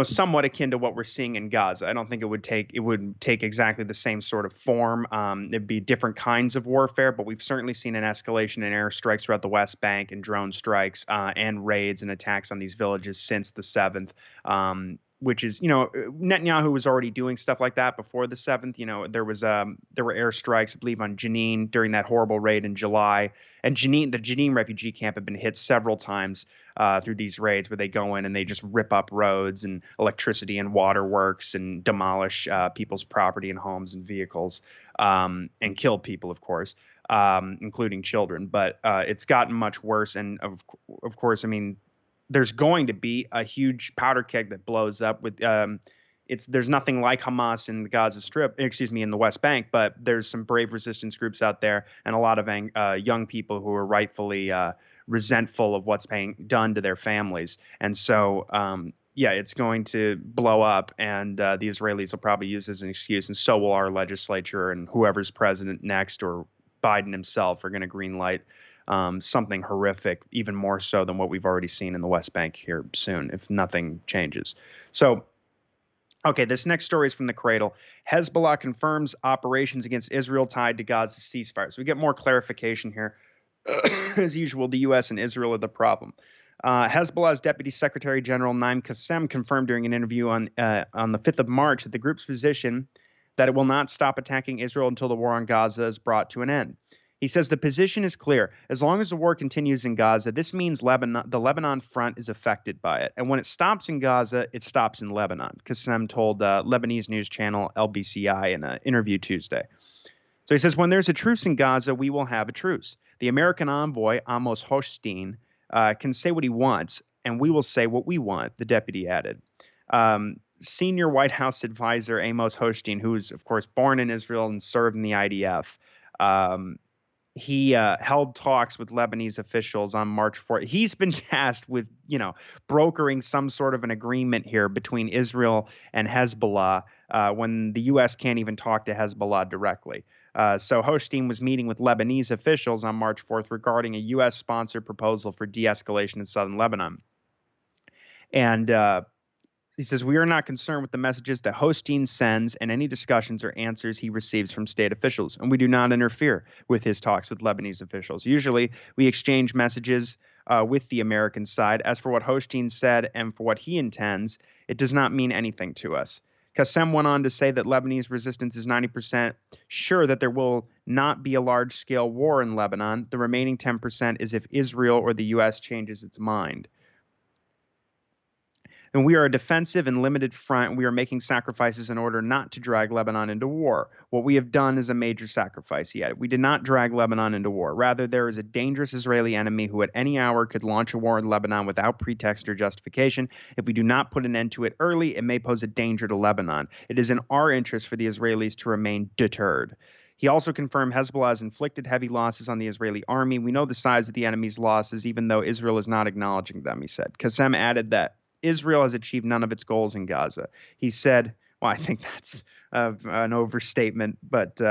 somewhat akin to what we're seeing in Gaza. I don't think it would take exactly the same sort of form. It'd be different kinds of warfare, but we've certainly seen an escalation in airstrikes throughout the West Bank and drone strikes and raids and attacks on these villages since the 7th. Which is, Netanyahu was already doing stuff like that before the 7th. There were airstrikes, I believe, on Jenin during that horrible raid in July. And the Jenin refugee camp had been hit several times through these raids, where they go in and they just rip up roads and electricity and waterworks and demolish people's property and homes and vehicles, and kill people, of course, including children. But it's gotten much worse. And of course, I mean, there's going to be a huge powder keg that blows up with there's nothing like Hamas in the Gaza Strip, in the West Bank, but there's some brave resistance groups out there and a lot of young people who are rightfully resentful of what's being done to their families. And so, it's going to blow up, and the Israelis will probably use it as an excuse, and so will our legislature, and whoever's president next, or Biden himself, are going to green light something horrific, even more so than what we've already seen in the West Bank here soon, if nothing changes. So, okay, this next story is from the Cradle. Hezbollah confirms operations against Israel tied to Gaza's ceasefire. So we get more clarification here. As usual, the U.S. and Israel are the problem. Hezbollah's Deputy Secretary General Naim Qassem confirmed during an interview on the 5th of March that the group's position that it will not stop attacking Israel until the war on Gaza is brought to an end. He says the position is clear. As long as the war continues in Gaza, this means the Lebanon front is affected by it. And when it stops in Gaza, it stops in Lebanon, Qassem told Lebanese news channel LBCI in an interview Tuesday. So he says, when there's a truce in Gaza, we will have a truce. The American envoy, Amos Hochstein, can say what he wants. and we will say what we want, the deputy added. Senior White House advisor Amos Hochstein, who is, of course, born in Israel and served in the IDF, he held talks with Lebanese officials on March 4th. He's been tasked with, brokering some sort of an agreement here between Israel and Hezbollah when the U.S. can't even talk to Hezbollah directly. So Hochstein was meeting with Lebanese officials on March 4th regarding a U.S.-sponsored proposal for de-escalation in southern Lebanon. And he says, we are not concerned with the messages that Hochstein sends and any discussions or answers he receives from state officials, and we do not interfere with his talks with Lebanese officials. Usually, we exchange messages with the American side. As for what Hochstein said and for what he intends, it does not mean anything to us. Qassem went on to say that Lebanese resistance is 90% sure that there will not be a large-scale war in Lebanon. The remaining 10% is if Israel or the U.S. changes its mind. And we are a defensive and limited front, and we are making sacrifices in order not to drag Lebanon into war. What we have done is a major sacrifice yet. We did not drag Lebanon into war. Rather, there is a dangerous Israeli enemy who at any hour could launch a war in Lebanon without pretext or justification. If we do not put an end to it early, it may pose a danger to Lebanon. It is in our interest for the Israelis to remain deterred. He also confirmed Hezbollah has inflicted heavy losses on the Israeli army. We know the size of the enemy's losses, even though Israel is not acknowledging them, he said. Qassem added that Israel has achieved none of its goals in Gaza. He said, well, I think that's an overstatement, but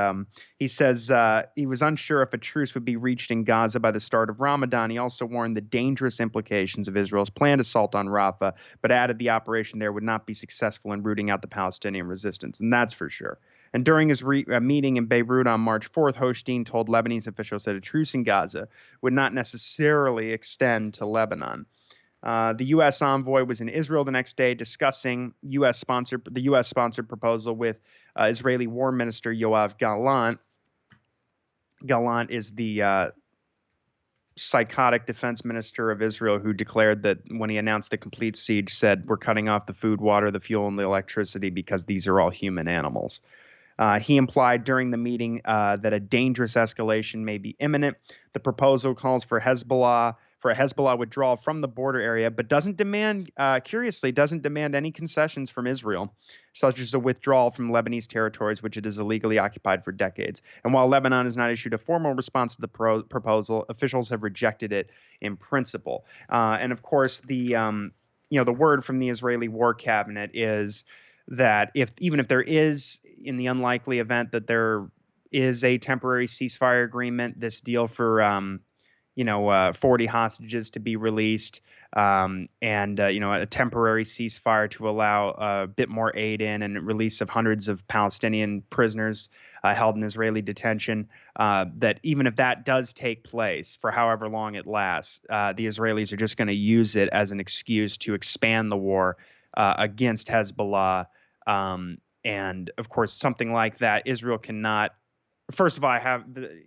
he says he was unsure if a truce would be reached in Gaza by the start of Ramadan. He also warned the dangerous implications of Israel's planned assault on Rafah, but added the operation there would not be successful in rooting out the Palestinian resistance, and that's for sure. And during his meeting in Beirut on March 4th, Hochstein told Lebanese officials that a truce in Gaza would not necessarily extend to Lebanon. The U.S. envoy was in Israel the next day discussing the U.S.-sponsored proposal with Israeli War Minister Yoav Gallant. Gallant is the psychotic defense minister of Israel who declared that when he announced the complete siege, said, we're cutting off the food, water, the fuel, and the electricity because these are all human animals. He implied during the meeting that a dangerous escalation may be imminent. The proposal calls for a Hezbollah withdrawal from the border area, but doesn't demand any concessions from Israel, such as a withdrawal from Lebanese territories, which it has illegally occupied for decades. And while Lebanon has not issued a formal response to the proposal, officials have rejected it in principle. And of course, the word from the Israeli War Cabinet is that even if there is, in the unlikely event that there is a temporary ceasefire agreement, this deal for 40 hostages to be released, and a temporary ceasefire to allow a bit more aid in and release of hundreds of Palestinian prisoners held in Israeli detention, that even if that does take place for however long it lasts, the Israelis are just going to use it as an excuse to expand the war against Hezbollah. And of course, something like that, Israel cannot. First of all,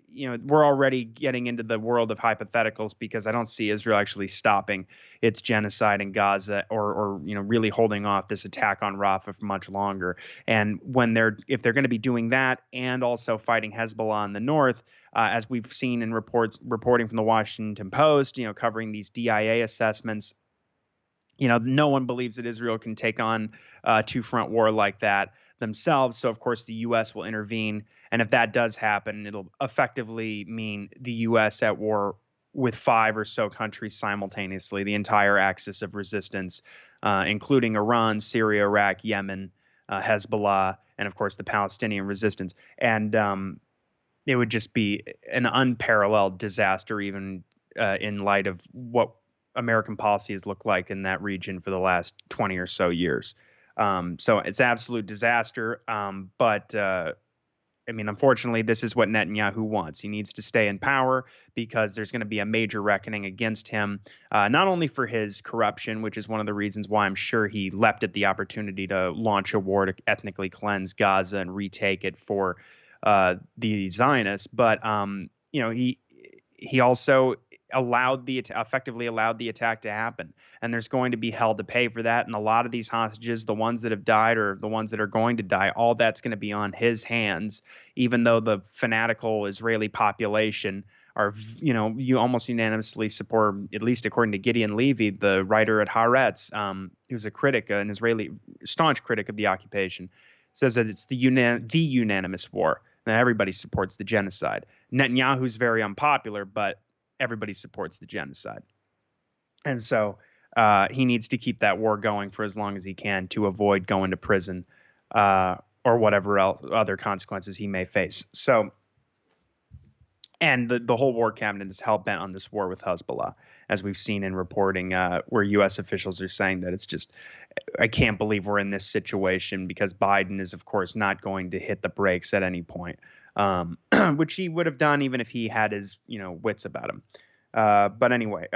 we're already getting into the world of hypotheticals because I don't see Israel actually stopping its genocide in Gaza or really holding off this attack on Rafah for much longer. And if they're going to be doing that and also fighting Hezbollah in the north, as we've seen in reporting from the Washington Post, covering these DIA assessments, no one believes that Israel can take on a two-front war like that themselves. So, of course, the U.S. will intervene. And if that does happen, it'll effectively mean the U.S. at war with 5 or so countries simultaneously, the entire axis of resistance, including Iran, Syria, Iraq, Yemen, Hezbollah, and, of course, the Palestinian resistance. And it would just be an unparalleled disaster, even in light of what American policy has looked like in that region for the last 20 or so years. So it's absolute disaster. But unfortunately, this is what Netanyahu wants. He needs to stay in power because there's going to be a major reckoning against him, not only for his corruption, which is one of the reasons why I'm sure he leapt at the opportunity to launch a war to ethnically cleanse Gaza and retake it for the Zionists, but he also effectively allowed the attack to happen, and there's going to be hell to pay for that. And a lot of these hostages, the ones that have died or the ones that are going to die, all that's going to be on his hands, even though the fanatical Israeli population you almost unanimously support, at least according to Gideon Levy, the writer at Haaretz, who's a critic, an Israeli staunch critic of the occupation, says that it's the unanimous war. Now everybody supports the genocide. Netanyahu's very unpopular, but everybody supports the genocide, and so he needs to keep that war going for as long as he can to avoid going to prison or whatever else other consequences he may face. So. And the whole war cabinet is hell bent on this war with Hezbollah, as we've seen in reporting, where U.S. officials are saying that it's just, I can't believe we're in this situation, because Biden is, of course, not going to hit the brakes at any point, which he would have done even if he had his wits about him. But anyway,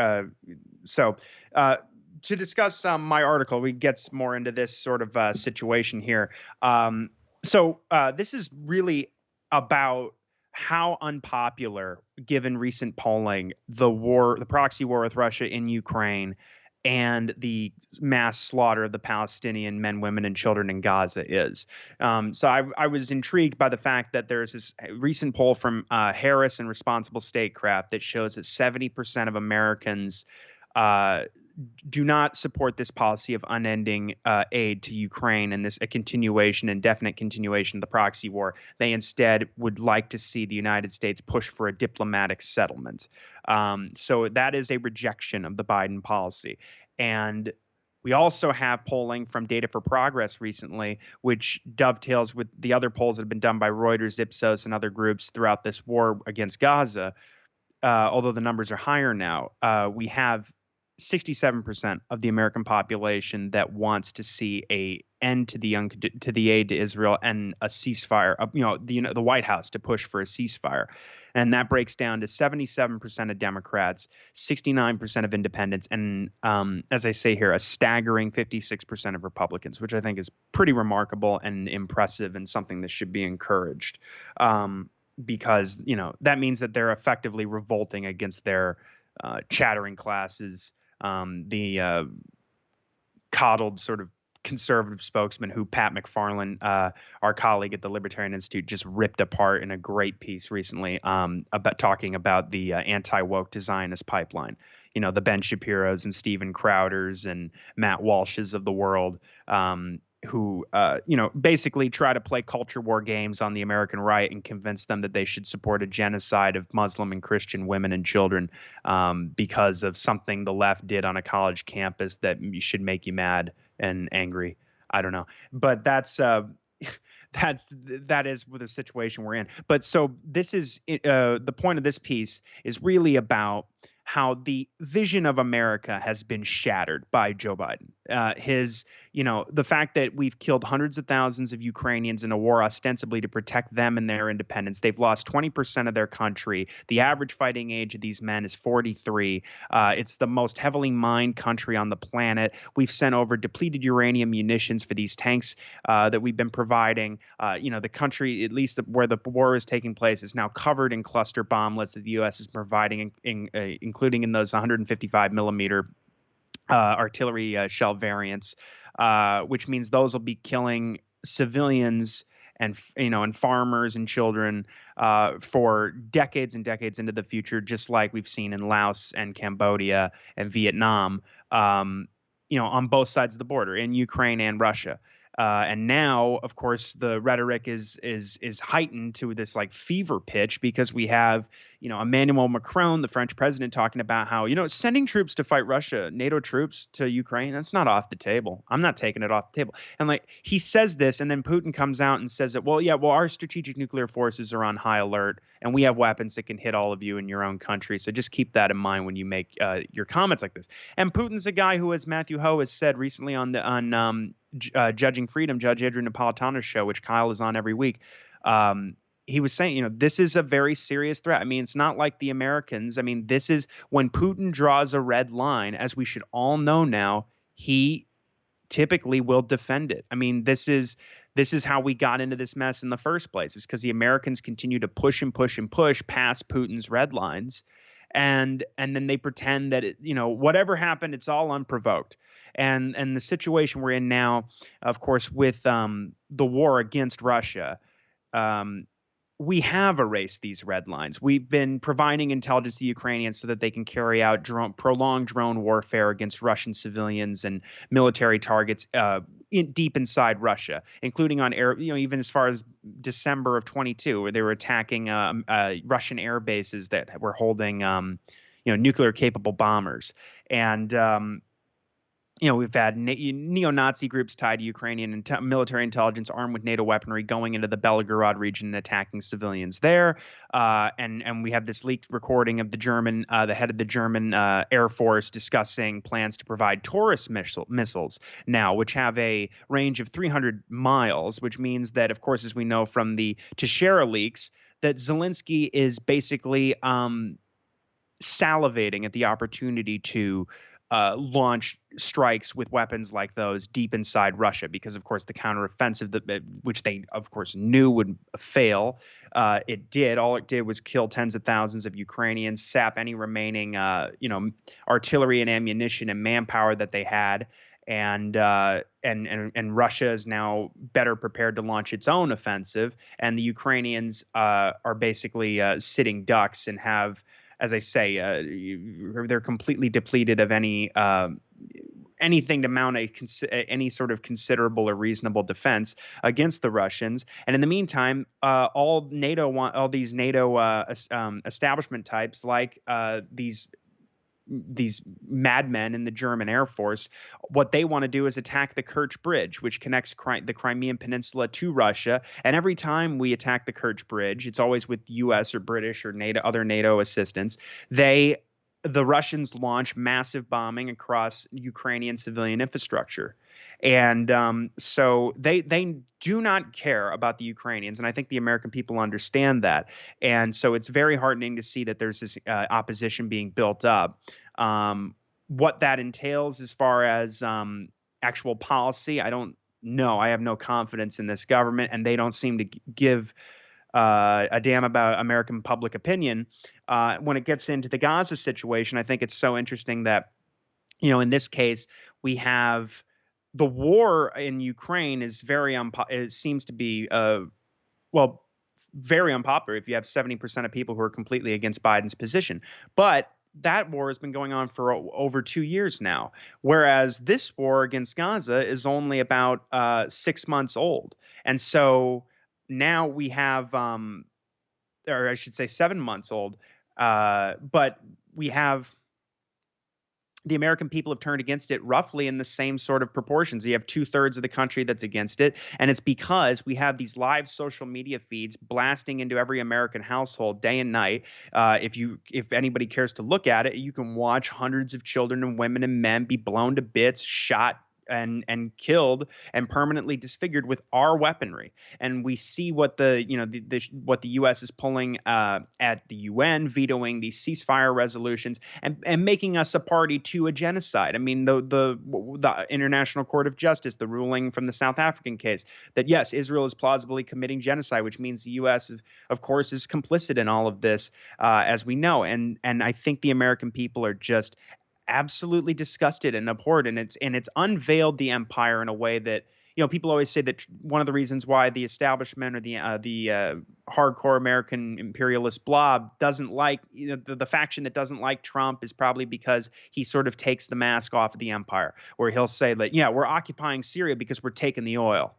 so to discuss my article, we get more into this sort of situation here. So this is really about how unpopular, given recent polling, the proxy war with Russia in Ukraine and the mass slaughter of the Palestinian men, women, and children in Gaza is. So I was intrigued by the fact that there's this recent poll from Harris and Responsible Statecraft that shows that 70% of Americans do not support this policy of unending aid to Ukraine and this indefinite continuation of the proxy war. They instead would like to see the United States push for a diplomatic settlement. So that is a rejection of the Biden policy. And we also have polling from Data for Progress recently, which dovetails with the other polls that have been done by Reuters, Ipsos, and other groups throughout this war against Gaza. Although the numbers are higher now, we have 67% of the American population that wants to see an end to the aid to Israel and a ceasefire. The White House to push for a ceasefire, and that breaks down to 77% of Democrats, 69% of Independents, and as I say here, a staggering 56% of Republicans, which I think is pretty remarkable and impressive, and something that should be encouraged. Because that means that they're effectively revolting against their chattering classes, the coddled sort of conservative spokesman who Pat McFarland, our colleague at the Libertarian Institute, just ripped apart in a great piece recently, about talking about the anti-woke Zionist pipeline. The Ben Shapiro's and Steven Crowder's and Matt Walsh's of the world, who basically try to play culture war games on the American right and convince them that they should support a genocide of Muslim and Christian women and children because of something the left did on a college campus that should make you mad and angry. I don't know, but that is the situation we're in. But so this is the point of this piece is really about how the vision of America has been shattered by Joe Biden. The fact that we've killed hundreds of thousands of Ukrainians in a war ostensibly to protect them and their independence. They've lost 20% of their country. The average fighting age of these men is 43. It's the most heavily mined country on the planet. We've sent over depleted uranium munitions for these tanks that we've been providing. The country, at least where the war is taking place, is now covered in cluster bomblets that the U.S. is providing, including in those 155 millimeter artillery shell variants, which means those will be killing civilians and farmers and children for decades and decades into the future, just like we've seen in Laos and Cambodia and Vietnam, on both sides of the border, in Ukraine and Russia. And now, of course, the rhetoric is heightened to this like fever pitch because we have, Emmanuel Macron, the French president, talking about how, sending troops to fight Russia, NATO troops to Ukraine, that's not off the table. I'm not taking it off the table. And like he says this, and then Putin comes out and says that, our strategic nuclear forces are on high alert and we have weapons that can hit all of you in your own country. So just keep that in mind when you make your comments like this. And Putin's a guy who, as Matthew Ho has said recently on Judging Freedom, Judge Adrian Napolitano's show, which Kyle is on every week, he was saying, this is a very serious threat. I mean, it's not like the Americans. I mean, this is when Putin draws a red line, as we should all know now, he typically will defend it. I mean, this is how we got into this mess in the first place. It's because the Americans continue to push and push and push past Putin's red lines. And then they pretend that, whatever happened, it's all unprovoked. And the situation we're in now, of course, with the war against Russia, we have erased these red lines. We've been providing intelligence to the Ukrainians so that they can carry out prolonged drone warfare against Russian civilians and military targets deep inside Russia, including on air, even as far as December of 22, where they were attacking Russian air bases that were holding, nuclear capable bombers. And we've had neo-Nazi groups tied to Ukrainian military intelligence armed with NATO weaponry going into the Belgorod region and attacking civilians there. And we have this leaked recording of the head of the German Air Force discussing plans to provide Taurus missiles now, which have a range of 300 miles, which means that, of course, as we know from the Teixeira leaks, that Zelensky is basically salivating at the opportunity to launch strikes with weapons like those deep inside Russia, because, of course, the counteroffensive, which they, of course, knew would fail, it did. All it did was kill tens of thousands of Ukrainians, sap any remaining, artillery and ammunition and manpower that they had. And Russia is now better prepared to launch its own offensive, and the Ukrainians are basically sitting ducks and have, as I say, they're completely depleted of anything to mount any sort of considerable or reasonable defense against the Russians. And in the meantime, all these NATO establishment types, like these madmen in the German Air Force, what they want to do is attack the Kerch Bridge, which connects the Crimean Peninsula to Russia. And every time we attack the Kerch Bridge, it's always with U.S. or British or other NATO assistance. The Russians launch massive bombing across Ukrainian civilian infrastructure. And so they do not care about the Ukrainians, and I think the American people understand that. And so it's very heartening to see that there's this opposition being built up. What that entails as far as actual policy, I don't know. I have no confidence in this government, and they don't seem to give a damn about American public opinion. When it gets into the Gaza situation, I think it's so interesting that, in this case, we have the war in Ukraine is it seems to be, very unpopular if you have 70% of people who are completely against Biden's position. But that war has been going on for over 2 years now, whereas this war against Gaza is only about 6 months old. And so now we have, or I should say 7 months old, but we have the American people have turned against it roughly in the same sort of proportions. You have 2/3 of the country that's against it. And it's because we have these live social media feeds blasting into every American household day and night. If anybody cares to look at it, you can watch hundreds of children and women and men be blown to bits, shot, and killed and permanently disfigured with our weaponry. And we see what what the U.S. is pulling at the UN, vetoing these ceasefire resolutions and making us a party to a genocide. I mean, the International Court of Justice, the ruling from the South African case, that yes, Israel is plausibly committing genocide, which means the U.S. of course is complicit in all of this, as we know. And I think the American people are just absolutely disgusted and abhorred, and it's unveiled the empire in a way that, people always say that one of the reasons why the establishment or the hardcore American imperialist blob doesn't like, the faction that doesn't like Trump is probably because he sort of takes the mask off of the empire, where he'll say that, yeah, we're occupying Syria because we're taking the oil.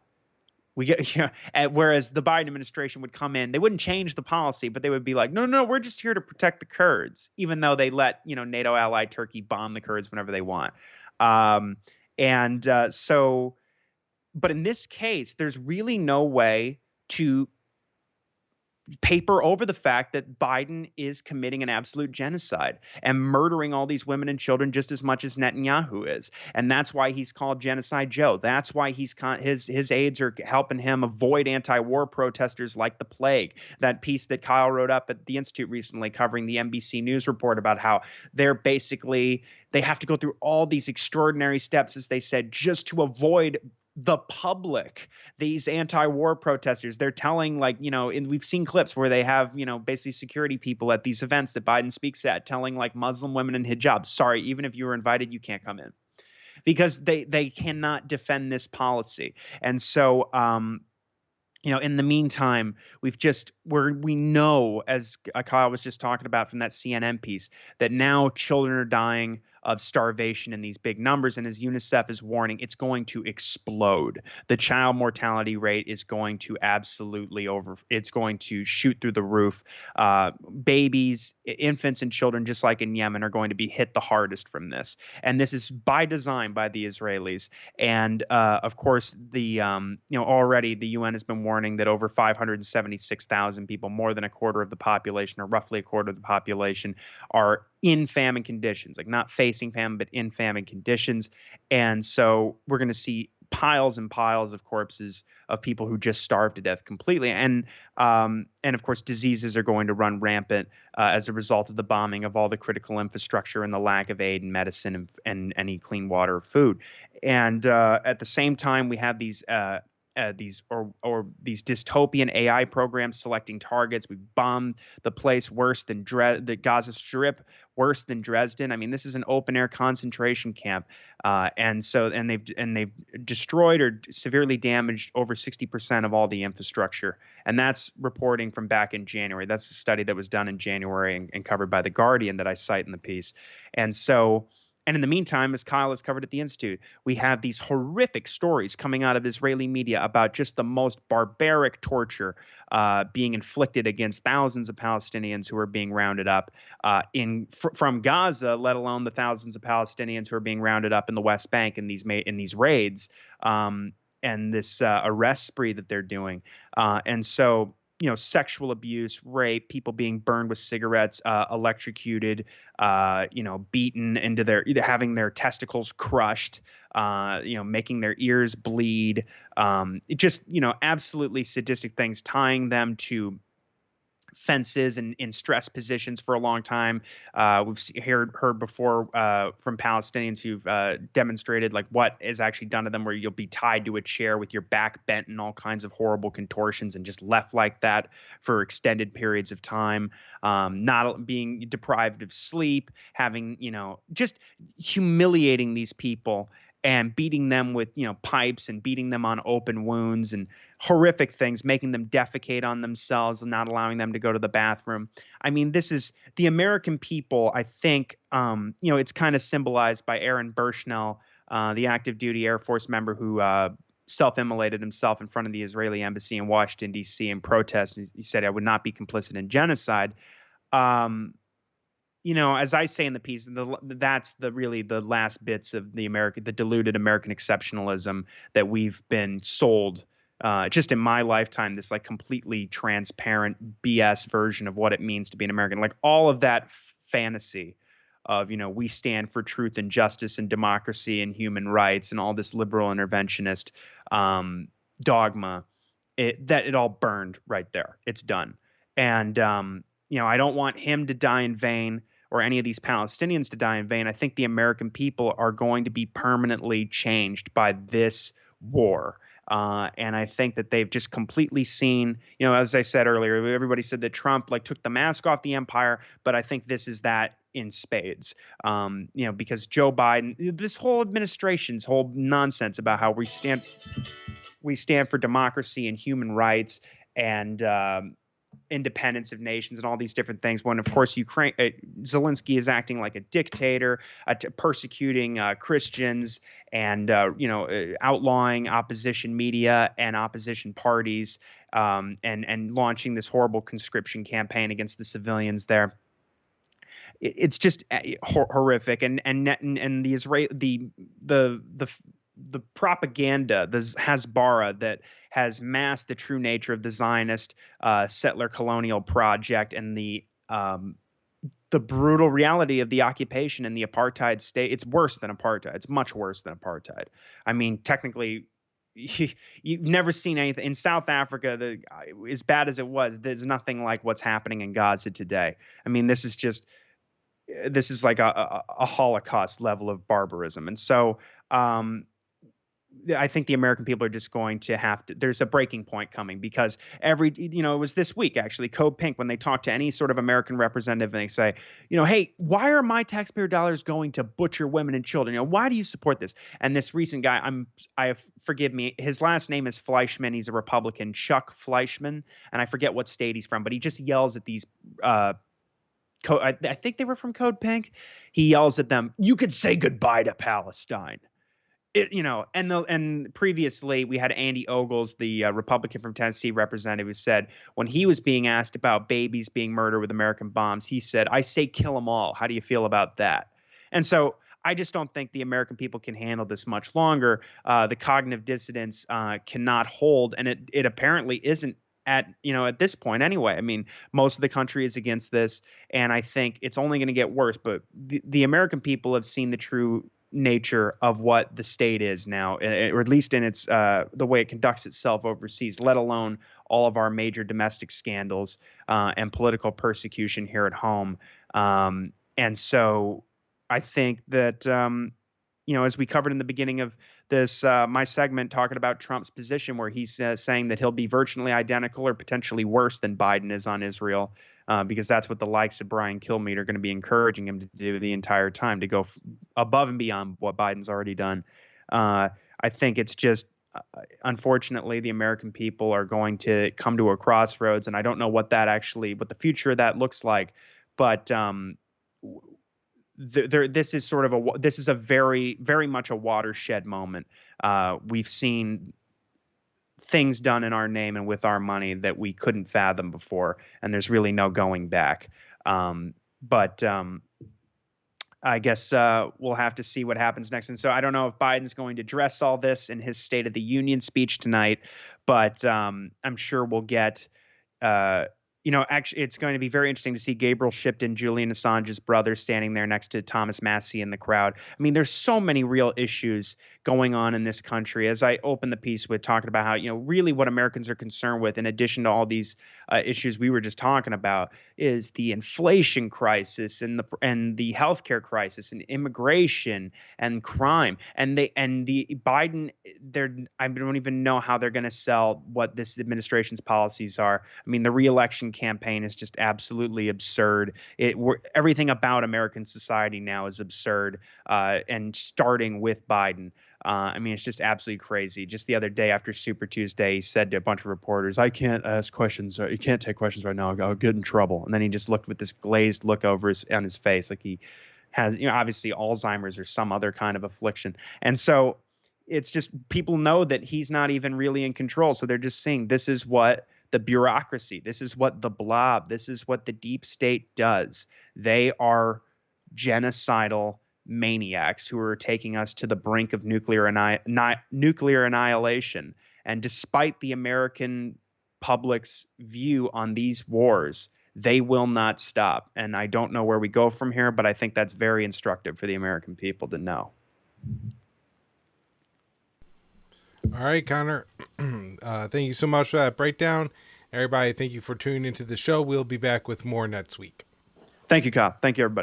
We get, whereas the Biden administration would come in, they wouldn't change the policy, but they would be like, no, we're just here to protect the Kurds, even though they let, NATO ally Turkey bomb the Kurds whenever they want. So, but in this case, there's really no way to paper over the fact that Biden is committing an absolute genocide and murdering all these women and children just as much as Netanyahu is. And that's why he's called Genocide Joe. That's why his aides are helping him avoid anti-war protesters like the plague. That piece that Kyle wrote up at the Institute recently covering the NBC News report about how they have to go through all these extraordinary steps, as they said, just to avoid the public, these anti-war protesters. They're telling, and we've seen clips where they have, basically security people at these events that Biden speaks at, telling Muslim women in hijab, sorry, even if you were invited, you can't come in, because they cannot defend this policy. And so, in the meantime, we've just we know, as Kyle was just talking about from that CNN piece, that now children are dying of starvation in these big numbers. And as UNICEF is warning, it's going to explode. The child mortality rate is going to it's going to shoot through the roof. Babies, infants, and children, just like in Yemen, are going to be hit the hardest from this. And this is by design by the Israelis. And of course, already the UN has been warning that over 576,000 people, more than a quarter of the population, or roughly a quarter of the population, are in famine conditions, like not facing famine, but in famine conditions. And so we're going to see piles and piles of corpses of people who just starved to death completely. And of course, diseases are going to run rampant as a result of the bombing of all the critical infrastructure and the lack of aid and medicine and any clean water or food. And at the same time, we have these dystopian AI programs selecting targets. We bombed the place worse than the Gaza Strip, worse than Dresden. I mean, this is an open air concentration camp, and they've destroyed or severely damaged over 60% of all the infrastructure. And that's reporting from back in January. That's a study that was done in January and covered by The Guardian that I cite in the piece. And in the meantime, as Kyle has covered at the Institute, we have these horrific stories coming out of Israeli media about just the most barbaric torture being inflicted against thousands of Palestinians who are being rounded up from Gaza, let alone the thousands of Palestinians who are being rounded up in the West Bank in these raids and this arrest spree that they're doing. And so, sexual abuse, rape, people being burned with cigarettes, electrocuted, beaten into having their testicles crushed, making their ears bleed, absolutely sadistic things, tying them to fences and in stress positions for a long time. We've heard before from Palestinians who've demonstrated like what is actually done to them, where you'll be tied to a chair with your back bent and all kinds of horrible contortions and just left like that for extended periods of time, not being deprived of sleep, having, just humiliating these people and beating them with, pipes and beating them on open wounds and horrific things, making them defecate on themselves and not allowing them to go to the bathroom. I mean, this is the American people. I think, it's kind of symbolized by Aaron Bushnell, the active duty Air Force member who self-immolated himself in front of the Israeli embassy in Washington, D.C. in protest. He said, "I would not be complicit in genocide." As I say in the piece, that's really the last bits of the deluded American exceptionalism that we've been sold just in my lifetime, this like completely transparent BS version of what it means to be an American. Like all of that fantasy of, we stand for truth and justice and democracy and human rights and all this liberal interventionist dogma, it all burned right there. It's done. And, I don't want him to die in vain or any of these Palestinians to die in vain. I think the American people are going to be permanently changed by this war. And I think that they've just completely seen, as I said earlier, everybody said that Trump took the mask off the empire, but I think this is that in spades. Because Joe Biden, this whole administration's whole nonsense about how we stand for democracy and human rights and independence of nations and all these different things, when of course Zelensky is acting like a dictator, persecuting Christians and outlawing opposition media and opposition parties, and launching this horrible conscription campaign against the civilians there. It's just horrific, and the propaganda, the Hezbollah that has masked the true nature of the Zionist settler colonial project and the brutal reality of the occupation and the apartheid state. It's worse than apartheid. It's much worse than apartheid. I mean, technically, you've never seen anything in South Africa as bad as it was. There's nothing like what's happening in Gaza today. I mean, this is like a Holocaust level of barbarism. And so, I think the American people are just going to have to, there's a breaking point coming, because it was this week actually, Code Pink, when they talk to any sort of American representative and they say, hey, why are my taxpayer dollars going to butcher women and children? Why do you support this? And this recent guy, forgive me, his last name is Fleischman. He's a Republican, Chuck Fleischman, and I forget what state he's from, but he just yells at these, I think they were from Code Pink. He yells at them, "You could say goodbye to Palestine." And previously we had Andy Ogles, the Republican from Tennessee representative, who said when he was being asked about babies being murdered with American bombs, he said, "I say kill them all. How do you feel about that?" And so I just don't think the American people can handle this much longer. The cognitive dissonance cannot hold, and it apparently isn't at this point anyway. I mean, most of the country is against this, and I think it's only going to get worse. But the American people have seen the true nature of what the state is now, or at least in its the way it conducts itself overseas, let alone all of our major domestic scandals and political persecution here at home. And so I think that as we covered in the beginning of this my segment talking about Trump's position, where he's saying that he'll be virtually identical or potentially worse than Biden is on Israel, because that's what the likes of Brian Kilmeade are going to be encouraging him to do the entire time, to go above and beyond what Biden's already done. I think it's just, unfortunately, the American people are going to come to a crossroads, and I don't know what the future of that looks like, but this is a very, very much a watershed moment. We've seen things done in our name and with our money that we couldn't fathom before, and there's really no going back. But I guess we'll have to see what happens next. And so I don't know if Biden's going to address all this in his State of the Union speech tonight, but I'm sure we'll get actually, it's going to be very interesting to see Gabriel Shipton, Julian Assange's brother, standing there next to Thomas Massie in the crowd. I mean, there's so many real issues going on in this country. As I open the piece with talking about how, really what Americans are concerned with, in addition to all these issues we were just talking about, is the inflation crisis and the healthcare crisis and immigration and crime. And the Biden, I don't even know how they're going to sell what this administration's policies are. I mean, the reelection campaign is just absolutely absurd. Everything about American society now is absurd, and starting with Biden. I mean, it's just absolutely crazy. Just the other day after Super Tuesday, he said to a bunch of reporters, "I can't ask questions. You can't take questions right now. I'll get in trouble." And then he just looked with this glazed look on his face, like he has, obviously Alzheimer's or some other kind of affliction. And so it's just, people know that he's not even really in control. So they're just saying, this is what the bureaucracy, this is what the blob, this is what the deep state does. They are genocidal maniacs who are taking us to the brink of nuclear annihilation. And despite the American public's view on these wars, they will not stop. And I don't know where we go from here, but I think that's very instructive for the American people to know. All right, Connor. Thank you so much for that breakdown. Everybody, thank you for tuning into the show. We'll be back with more next week. Thank you, Kyle. Thank you, everybody.